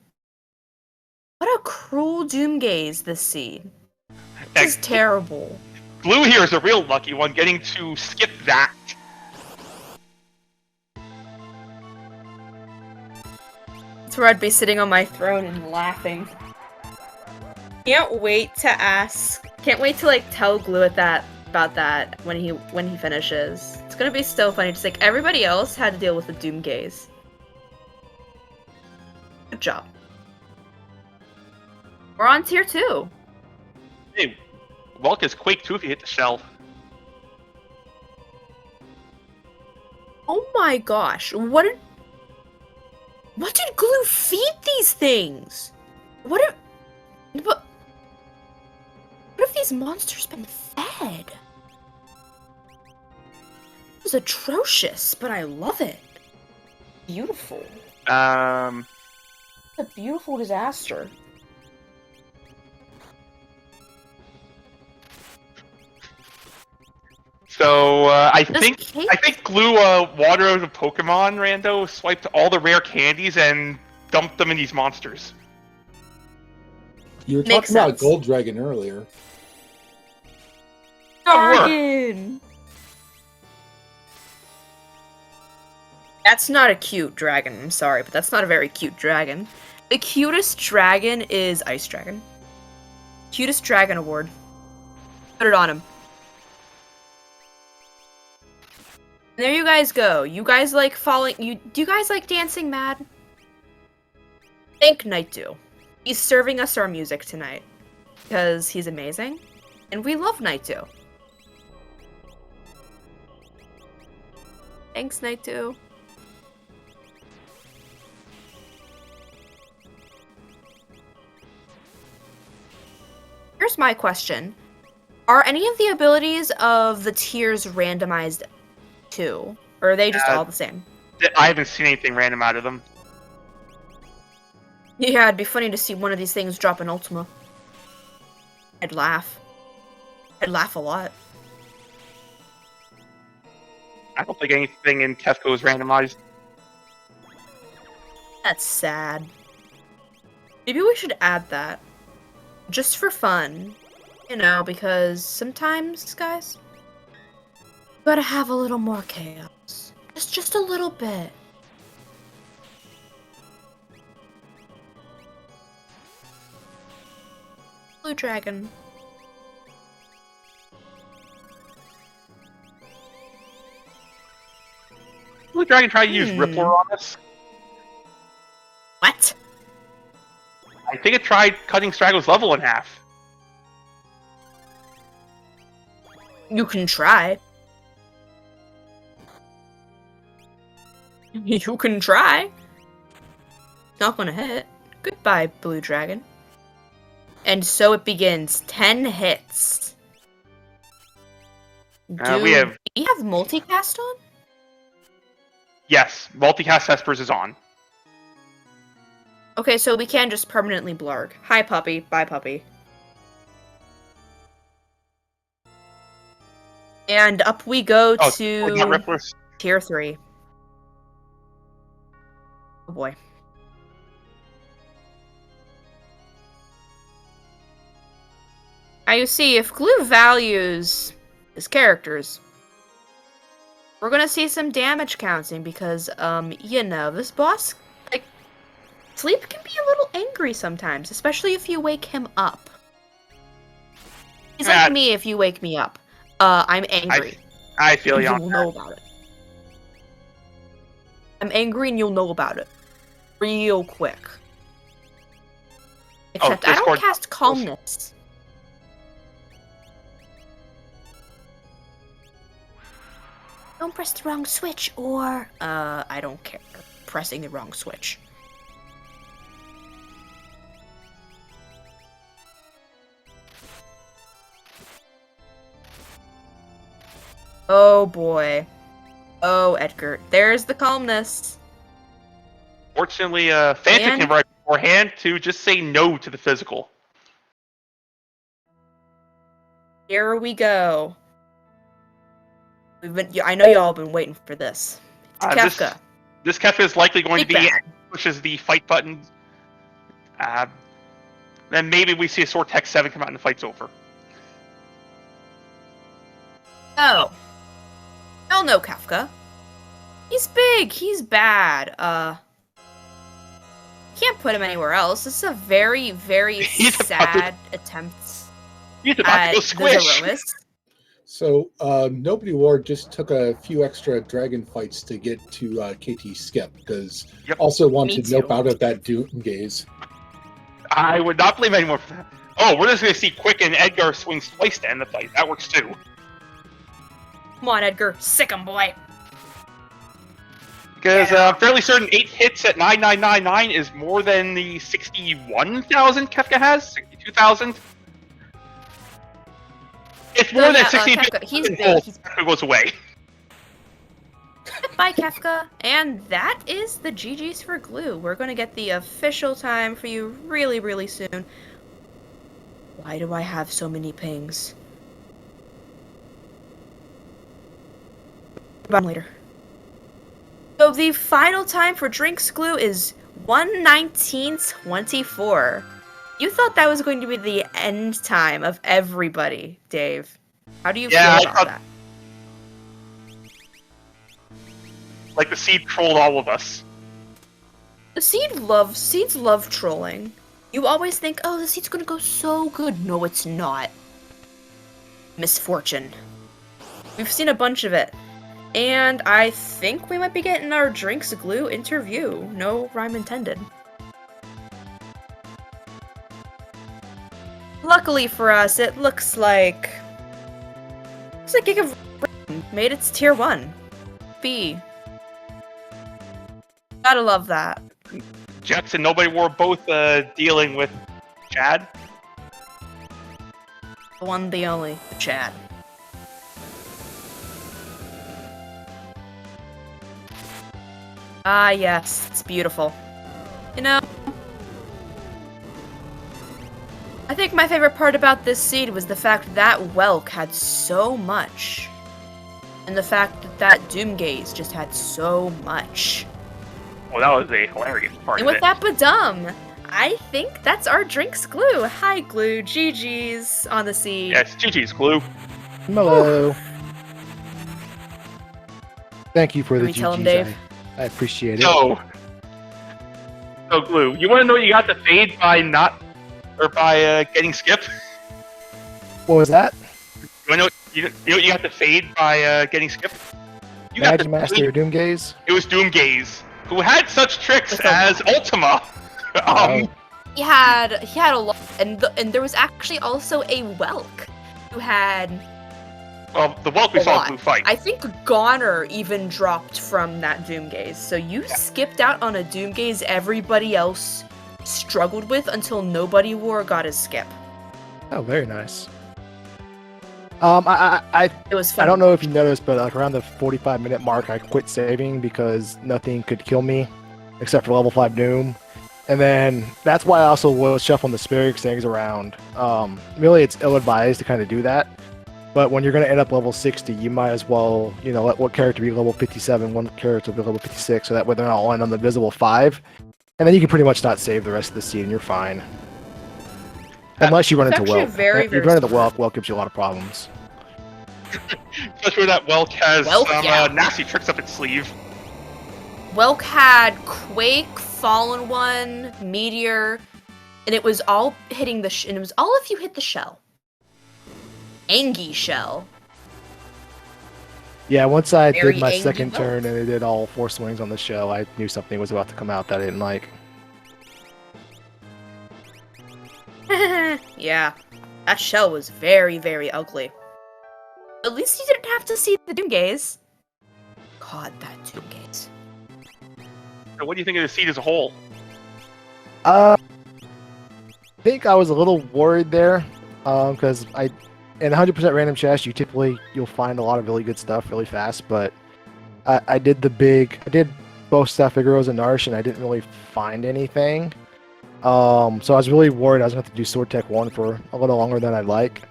What a cruel Doomgaze this seed. This is terrible. Glue here is a real lucky one, getting to skip that. That's where I'd be sitting on my throne and laughing. Can't wait to like tell Glue about that when he finishes. It's gonna be so funny. Just like everybody else had to deal with the Doomgaze. Good job. We're on tier 2. Hey, Welk is Quake 2 if you hit the shell. Oh my gosh, what did Glue feed these things? What have these monsters been fed? It was atrocious, but I love it. Beautiful. It's a beautiful disaster. So, I This think cake- Glue watered a Pokemon rando, swiped all the rare candies, and dumped them in these monsters. You were Makes talking about sense. Gold Dragon earlier. Dragon! That's not a cute dragon, I'm sorry, but that's not a very cute dragon. The cutest dragon is Ice Dragon. Cutest dragon award. Put it on him. And there you guys go. You guys like do you guys like Dancing Mad? Thank Night Dew. He's serving us our music tonight. Because he's amazing. And we love Night Dew. Thanks, Night Dew. Here's my question. Are any of the abilities of the tiers randomized too? Or are they just all the same? I haven't seen anything random out of them. Yeah, it'd be funny to see one of these things drop an Ultima. I'd laugh. I'd laugh a lot. I don't think anything in Tesco is randomized. That's sad. Maybe we should add that. Just for fun. You know, because sometimes, guys, you gotta have a little more chaos. Just a little bit. Blue Dragon. Blue Dragon tried to use Rippler on us. What? I think it tried cutting Straggle's level in half. You can try. You can try. Not gonna hit. Goodbye, Blue Dragon. And so it begins. 10 hits. We have... Do you have multicast on? Yes, multicast Espers is on. Okay, so we can just permanently blarg. Hi, puppy. Bye, puppy. And up we go to not Ripplers. tier 3. Oh boy. Now you see, if Glue values his characters, we're gonna see some damage counting because, you know, this boss, like, Sleep can be a little angry sometimes, especially if you wake him up. He's like me if you wake me up. I'm angry. I feel and you. You'll know about it. I'm angry and you'll know about it. Real quick. Except I don't cast calmness. Don't press the wrong switch, or... I don't care. Pressing the wrong switch. Oh boy. Oh, Edgar. There's the calmness. Fortunately, Fanta can write beforehand to just say no to the physical. Here we go. I know y'all been waiting for this. It's Kefka. This Kefka is likely going to be bad. pushes the fight button. Then maybe we see a Sword Tech 7 come out and the fight's over. Oh. Y'all know Kefka. He's big. He's bad. Can't put him anywhere else. This is a very, very sad attempt He's about to go squish. So, Nobody War just took a few extra dragon fights to get to KT Skip, because also wanted to nope out of that Doom Gaze. I would not blame anyone for that. Oh, we're just going to see Quick and Edgar swing twice to end the fight. That works too. Come on, Edgar. Sick him, boy. Because I'm fairly certain 8 hits at 9999 is more than the 61,000 Kefka has? 62,000? It's more than 16,000. He's big. Kefka goes away. Bye, Kefka. And that is the GG's for Glue. We're going to get the official time for you really, really soon. Why do I have so many pings? About later. So the final time for Drinks Glue is 1:19:24. You thought that was going to be the end time of everybody, Dave. How do you feel about that? Like the seed trolled all of us. The seeds love trolling. You always think, oh, the seed's gonna go so good. No, it's not. Misfortune. We've seen a bunch of it. And I think we might be getting our Drinks Glue interview. No rhyme intended. Luckily for us, it looks like Gig of Rain made its tier 1. B. Gotta love that. Jax and Nobody War both dealing with Chad. The one, the only, the Chad. Ah, yes, it's beautiful. You know, I think my favorite part about this seed was the fact that Welk had so much. And the fact that Doomgaze just had so much. Well, that was a hilarious part and of with that badum, I think that's our Drinks Glue. Hi, Glue. GG's on the seed. Yes, GG's Glue. Hello. Thank you for the GG's. Tell him, Dave. I appreciate it. So Glue, you want to know you got the fade by getting skipped? What was that? You know you got the fade by getting skipped? You got Magic Master Doomgaze? It was Doomgaze, who had such tricks as Ultima. He had a lot, and there was actually also a Welk who had. Well, the Welk we saw in Blue fight. I think Goner even dropped from that Doomgaze, so you skipped out on a Doomgaze everybody else struggled with until Nobody War got his skip. Oh, very nice. It was fun. I don't know if you noticed, but like around the 45-minute mark, I quit saving because nothing could kill me except for level 5 Doom. And then that's why I also was shuffling the Spirit things around. Really, it's ill-advised to kind of do that. But when you're going to end up level 60, you might as well, let one character be level 57, one character be level 56, so that way they're not all in on the visible 5. And then you can pretty much not save the rest of the seed, and you're fine. Unless you run into Welk. If you run into Welk gives you a lot of problems. Especially when that Welk has some nasty tricks up its sleeve. Welk had Quake, Fallen One, Meteor, and it was all hitting and it was all if you hit the shell. Angie shell. Yeah, once I Very did my angry second Welk. turn and it did all 4 swings on the shell, I knew something was about to come out that I didn't like. Yeah, that shell was very, very ugly. At least you didn't have to see the Doom Gaze. God, that Doom Gaze. So what do you think of the seed as a whole? I think I was a little worried there, because in 100% random chest, you'll find a lot of really good stuff really fast, but I did both Staff Figueroas and Narsh, and I didn't really find anything. So I was really worried I was going to have to do Sword Tech 1 for a little longer than I'd like.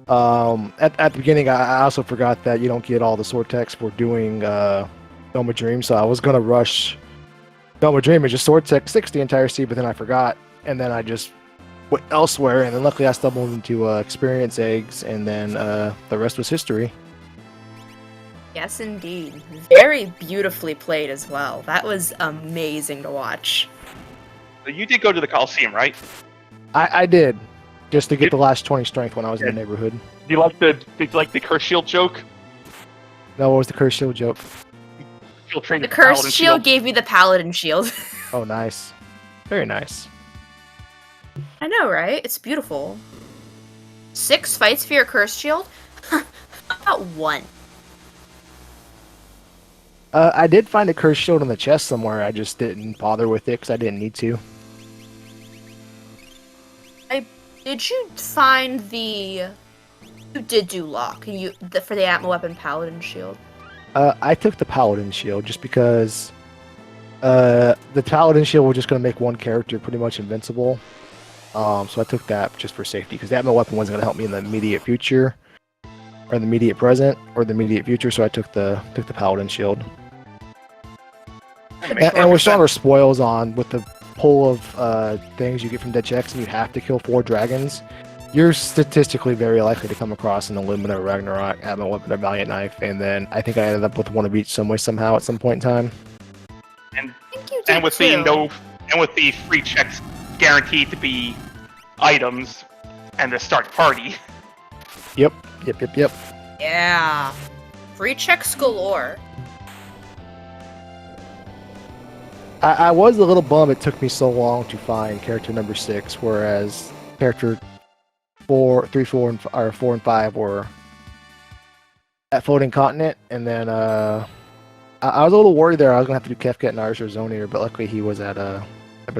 At the beginning, I also forgot that you don't get all the Sword Techs for doing Dome of Dream, so I was going to rush Dome of Dream and just Sword Tech 6 the entire seed, but then I forgot, and then I just went elsewhere, and then luckily I stumbled into Experience Eggs, and then the rest was history. Yes, indeed. Very beautifully played as well. That was amazing to watch. So you did go to the Coliseum, right? I did, just to get the last 20 strength when I was in the neighborhood. Did you like the curse shield joke? No, what was the curse shield joke? The cursed shield gave me the paladin shield. Oh, nice. Very nice. I know, right? It's beautiful. 6 fights for your cursed shield? About 1. I did find a cursed shield in the chest somewhere. I just didn't bother with it because I didn't need to. Did you find the... You did do lock for the Atma Weapon Paladin shield. I took the Paladin shield just because the Paladin shield was just going to make one character pretty much invincible. So I took that just for safety because the Atma Weapon wasn't going to help me in the immediate future, or the immediate present, or the immediate future. So I took the Paladin shield. And with stronger spoils on, with the pull of things you get from dead checks, and you have to kill 4 dragons, you're statistically very likely to come across an Illumina, Ragnarok, Atma Weapon, or Valiant Knife, and then I think I ended up with one of each some way, somehow, at some point in time. And with the free checks guaranteed to be items and the start party. Yep. Yeah. Free checks galore. I was a little bummed it took me so long to find character number 6, whereas character 4 and 5 were at Floating Continent, and then I was a little worried there. I was gonna have to do Kefket, Narsh, or Zonir, but luckily he was at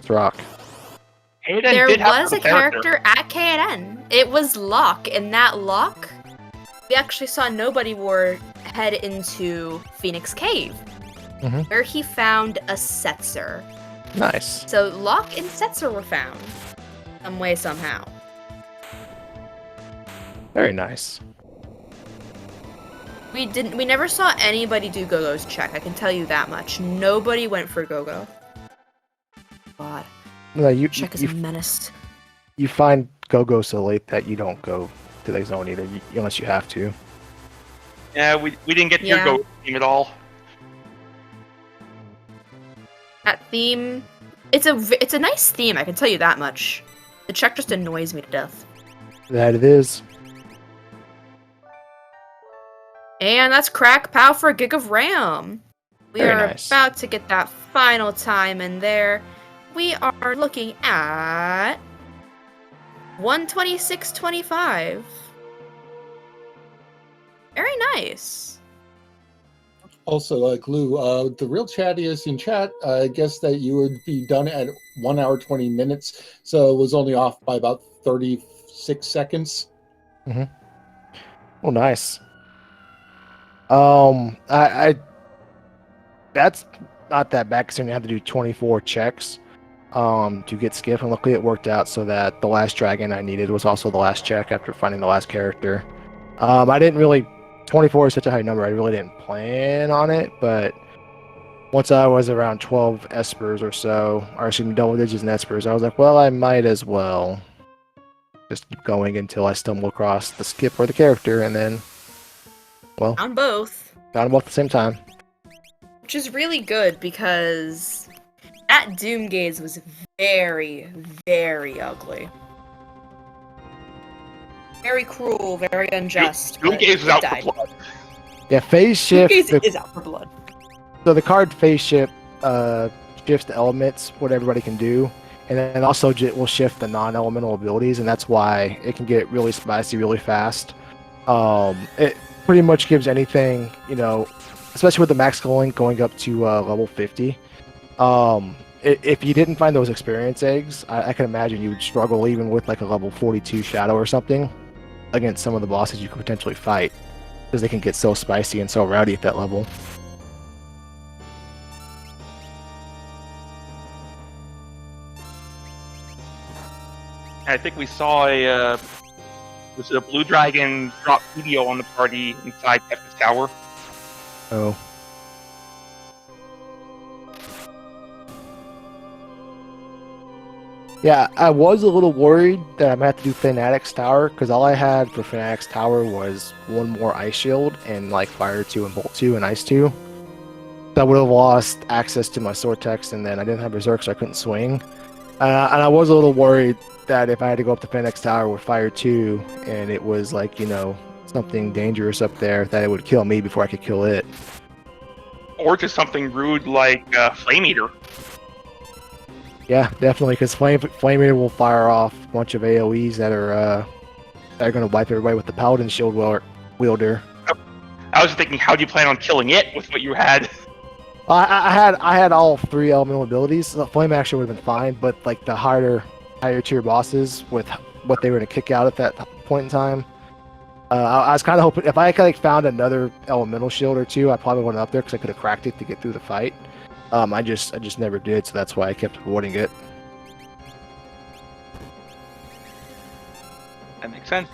Rock. There was a character at KNN. It was Locke, and that Locke, we actually saw Nobody Ward head into Phoenix Cave, where he found a Setzer. Nice. So Locke and Setzer were found, some way, somehow. Very nice. We never saw anybody do Gogo's check, I can tell you that much. Nobody went for Gogo. God. No, Check is a menace. You find Go-Go so late that you don't go to the zone either, unless you have to. Yeah, we didn't get your go theme at all. That theme, it's a nice theme, I can tell you that much. The check just annoys me to death. That it is. And that's Crack Pow for a gig of RAM. We Very are nice. about to get that final time in there. We are looking at 126.25. Very nice. Also, Glue, the real chattiest in chat, I guess that you would be done at 1 hour 20 minutes, so it was only off by about 36 seconds. Oh, nice. I that's not that bad considering you have to do 24 checks to get Skiff, and luckily it worked out so that the last dragon I needed was also the last check after finding the last character. I didn't really 24 is such a high number, I really didn't plan on it, but once I was around 12 espers or so, or excuse me, double digits in espers, I was like, well, I might as well just keep going until I stumble across the skip or the character, and then, well, On both. found them both at the same time. Which is really good because that Doomgaze was very, very ugly. Very cruel, very unjust. but Doomgaze was it out died. for blood. Yeah, phase shift. Doomgaze is out for blood. So the card phase shift shifts the elements, what everybody can do, and then also will shift the non-elemental abilities, and that's why it can get really spicy really fast. It pretty much gives anything, especially with the max link going up to level 50. If you didn't find those experience eggs, I can imagine you would struggle even with like a level 42 shadow or something against some of the bosses you could potentially fight, because they can get so spicy and so rowdy at that level. I think we saw a blue dragon drop video on the party inside Kefka's tower. Oh. Yeah, I was a little worried that I might have to do Fanatic's Tower, because all I had for Fanatic's Tower was one more Ice Shield and like Fire 2 and Bolt 2 and Ice 2. So I would have lost access to my Sword Text, and then I didn't have Berserk, so I couldn't swing. And I was a little worried that if I had to go up to Fanatic's Tower with Fire 2 and it was like, something dangerous up there, that it would kill me before I could kill it. Or just something rude like Flame Eater. Yeah, definitely, because Flame Eater will fire off a bunch of AoEs that are going to wipe everybody with the Paladin Shield wielder. I was thinking, how do you plan on killing it with what you had? I had all 3 elemental abilities. So Flame Action would have been fine, but like the higher tier bosses with what they were going to kick out at that point in time, I was kind of hoping if I could found another elemental shield or 2, I probably went up there because I could have cracked it to get through the fight. I just never did, so that's why I kept avoiding it. That makes sense.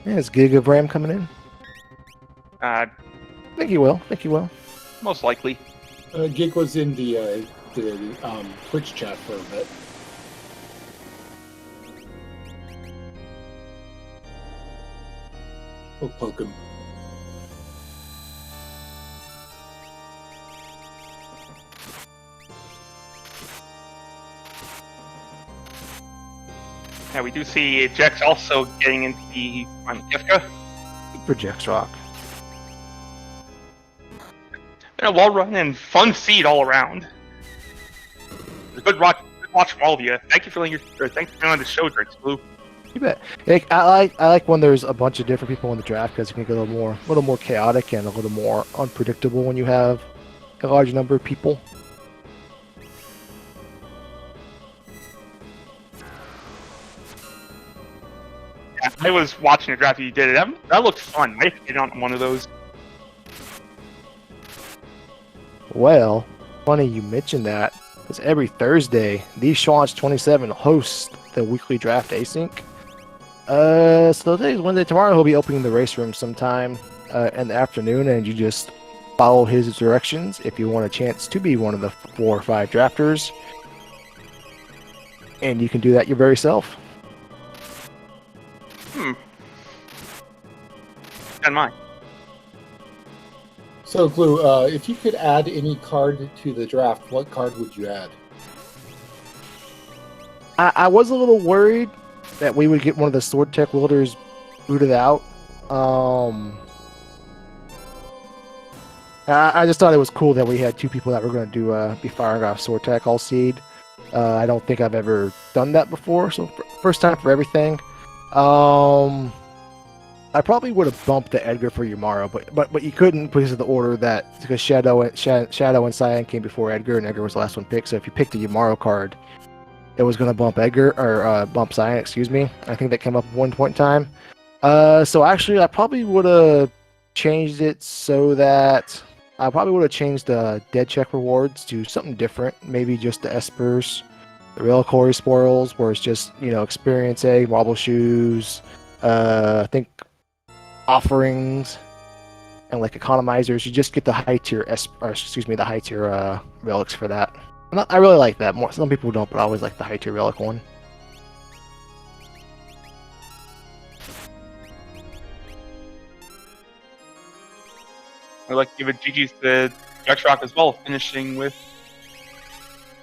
Yeah, is Gig of Ram coming in? Uh, I think he will. most likely. Gig was in the Twitch chat for a bit. We'll poke him. Yeah, we do see Jex also getting into the Kefka. For Jax Rock. Been a well run and fun seed all around. Good watch from all of you. Thanks for being on the show, Drinks Blue. You bet. I like when there's a bunch of different people in the draft, because it can get a little more chaotic and a little more unpredictable when you have a large number of people. Yeah, I was watching the draft you did it. That looked fun. I get on one of those. Well, funny you mentioned that, because every Thursday, the Schwantz 27 hosts the weekly draft async. So today's Wednesday. Tomorrow he'll be opening the race room sometime in the afternoon, and you just follow his directions if you want a chance to be one of the 4 or 5 drafters. And you can do that your very self. Got mine. So, Glue, if you could add any card to the draft, what card would you add? I was a little worried that we would get one of the Sword Tech wielders booted out. I just thought it was cool that we had 2 people that were going to be firing off Sword Tech all seed. I don't think I've ever done that before, so first time for everything. I probably would have bumped the Edgar for Yumaro, but you couldn't because of the order because Shadow and Cyan came before Edgar, and Edgar was the last one picked. So if you picked a Yumaro card, it was going to bump Edgar or bump Cyan. Excuse me. I think that came up at one point in time. So actually, I probably would have changed it so that I probably would have changed the dead check rewards to something different. Maybe just the Espers, the Reliquary Spoils, where it's just experience egg, marble shoes. I think offerings and like economizers. You just get the high tier the high tier relics for that. I really like that more. Some people don't, but I always like the high tier relic one. I'd like to give it GG's to Jacksrock as well, finishing with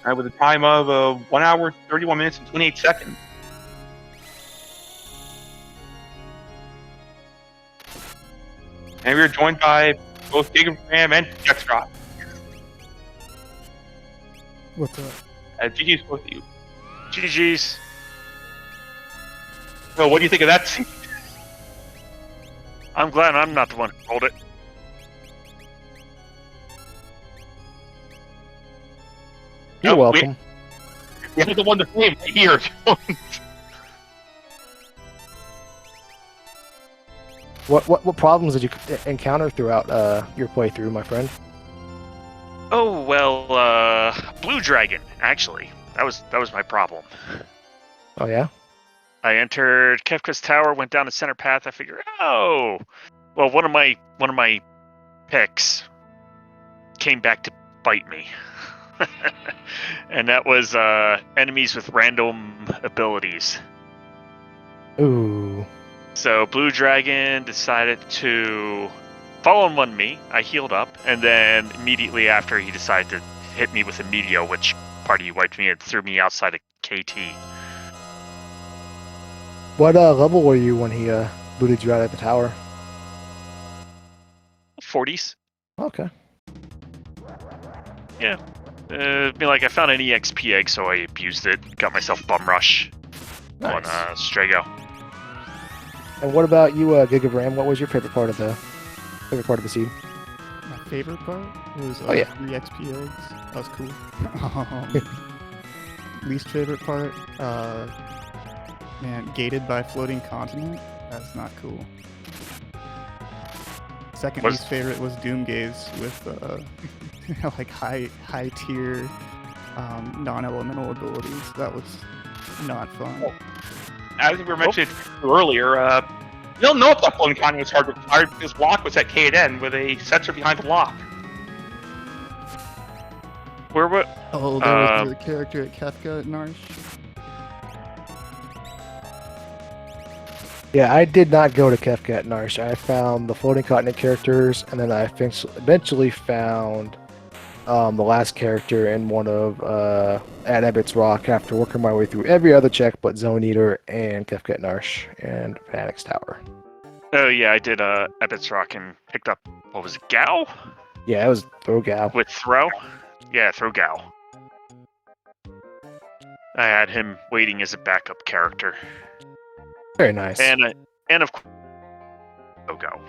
a time of 1 hour, 31 minutes, and 28 seconds. And we are joined by both Gig of Ram and Jacksrock. What's up? GG's both of you. GG's. So, what do you think of that scene? I'm glad I'm not the one who rolled it. You're welcome. You're the one to blame right here. What problems did you encounter throughout your playthrough, my friend? Oh well, Blue Dragon. Actually, that was my problem. Oh yeah. I entered Kefka's tower, went down the center path. I figured, oh, well, one of my picks came back to bite me, and that was enemies with random abilities. Ooh. So Blue Dragon decided to fall on one me. I healed up, and then immediately after, he decided to hit me with a meteor, which party wiped me and threw me outside of KT. What level were you when he booted you out of the tower? 40s. Okay. Yeah. I found an EXP egg, so I abused it. Got myself bum rush on Nice. Strago. And what about you, Gig of Ram? What was your favorite part of the seed? My favorite part was Oh, yeah. 3 XP eggs. That was cool. Least favorite part, man, gated by floating continent. That's not cool. Second least favorite was Doomgaze with like high tier non-elemental abilities. That was not fun. As we were mentioning earlier, you don't know if that floating continent was hard to fire because lock was at K and N with a sensor behind the lock. Where what? Oh, there was the character at Kefka at Narsh. Yeah, I did not go to Kefka at Narsh. I found the floating continent characters, and then I eventually found the last character in one of at Ebbett's Rock after working my way through every other check but Zone Eater and Kefka at Narsh and Fanatic's Tower. Oh yeah, I did Ebbett's Rock and picked up, what was it, Gao? Yeah, it was Throgal. With Throw? Yeah, Throw Gao. I had him waiting as a backup character. Very nice. And of course, Go.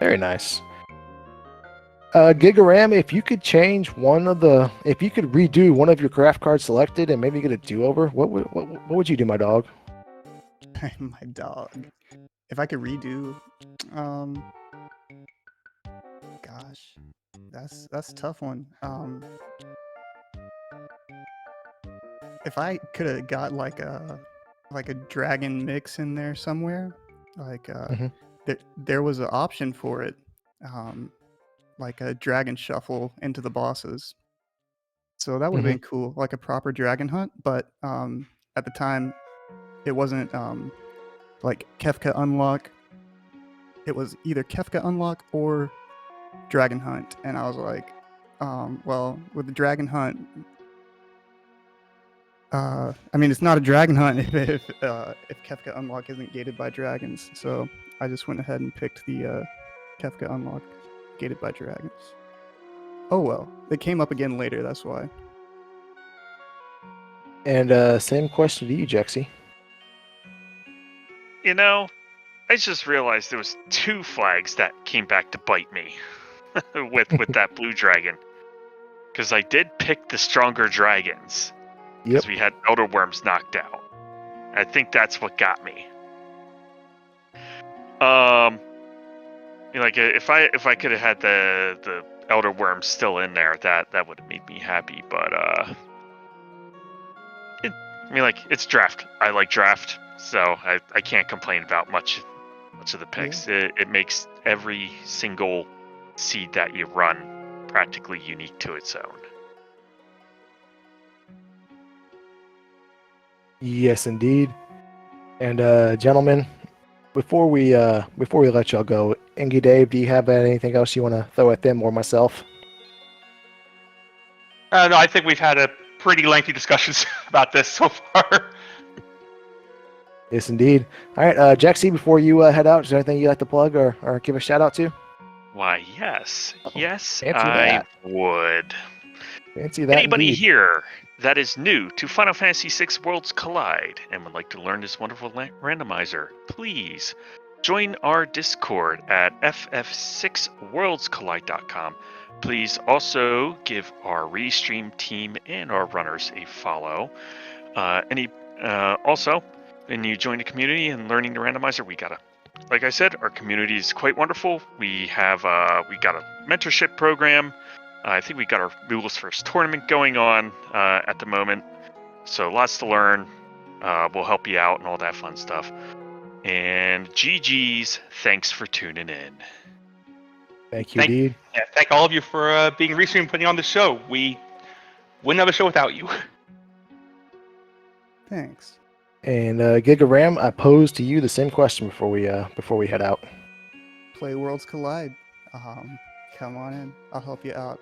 Very nice. Gigaram, if you could redo one of your craft cards selected and maybe get a do-over, what would you do, my dog? My dog. If I could redo, gosh, that's a tough one. If I could have got like a dragon mix in there somewhere, like there was an option for it, like a dragon shuffle into the bosses. So that would have been cool, like a proper dragon hunt. But at the time, it wasn't like Kefka Unlock. It was either Kefka Unlock or Dragon Hunt, and I was like, well, with the Dragon Hunt, I mean, it's not a Dragon Hunt if Kefka Unlock isn't gated by dragons. So I just went ahead and picked the Kefka Unlock gated by dragons. Oh well, it came up again later. That's why. And same question to you, Jexy. You know, I just realized there was 2 flags that came back to bite me with that blue dragon. Because I did pick the stronger dragons. Because we had Elder Worms knocked out. I think that's what got me. If I could have had the Elder Worms still in there, that would have made me happy. But it's draft. I like draft, so I can't complain about much of the picks. Yeah. It makes every single seed that you run practically unique to its own. Yes, indeed. And gentlemen, before we let y'all go, Ingy Dave, do you have anything else you want to throw at them or myself? No, I think we've had a pretty lengthy discussions about this so far. Yes, indeed. All right, Jaxie, before you head out, is there anything you'd like to plug or give a shout out to? Why, yes. Yes, Fancy I that. would. Fancy that Anybody indeed. here that is new to Final Fantasy VI Worlds Collide and would like to learn this wonderful randomizer, please join our Discord at ff6worldscollide.com. Please also give our restream team and our runners a follow. Also, when you join the community and learning the randomizer, like I said, our community is quite wonderful. We got a mentorship program. I think we got our Google's first tournament going on at the moment. So lots to learn. We'll help you out and all that fun stuff. And GG's, thanks for tuning in. Thank you, indeed. Yeah, thank all of you for being recently and putting on the show. We wouldn't have a show without you. Thanks. And Giga Ram, I pose to you the same question before we head out. Play Worlds Collide. Come on in. I'll help you out.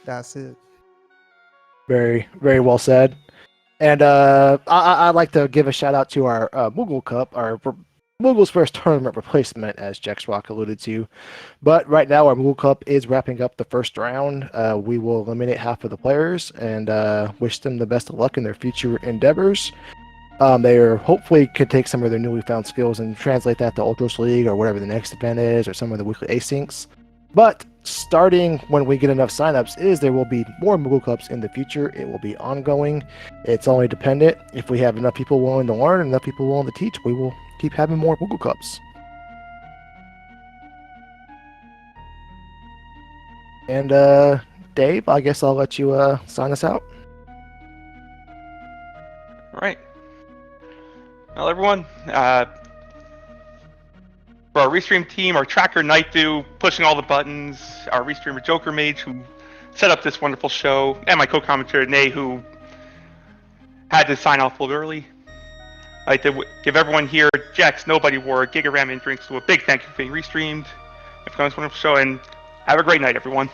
That's it. Very, very well said. And I'd like to give a shout out to our Moogle Cup, our Moogle's first tournament replacement, as Jax Rock alluded to. But right now, our Moogle Cup is wrapping up the first round. We will eliminate half of the players and wish them the best of luck in their future endeavors. They hopefully could take some of their newly found skills and translate that to Ultros League or whatever the next event is, or some of the weekly asyncs. But starting when we get enough signups, there will be more Moogle Cups in the future. It will be ongoing. It's only dependent. If we have enough people willing to learn and enough people willing to teach, we will keep having more Moogle Cups. And Dave, I guess I'll let you sign us out. All right. Well, everyone, for our restream team, our tracker Nightdew, pushing all the buttons, our restreamer Joker Mage, who set up this wonderful show, and my co-commentator Nay, who had to sign off a little early. I'd like to give everyone here, Jax, Nobody War, Giga Ram, and Drinks, a big thank you for being restreamed. It's been a wonderful show, and have a great night, everyone.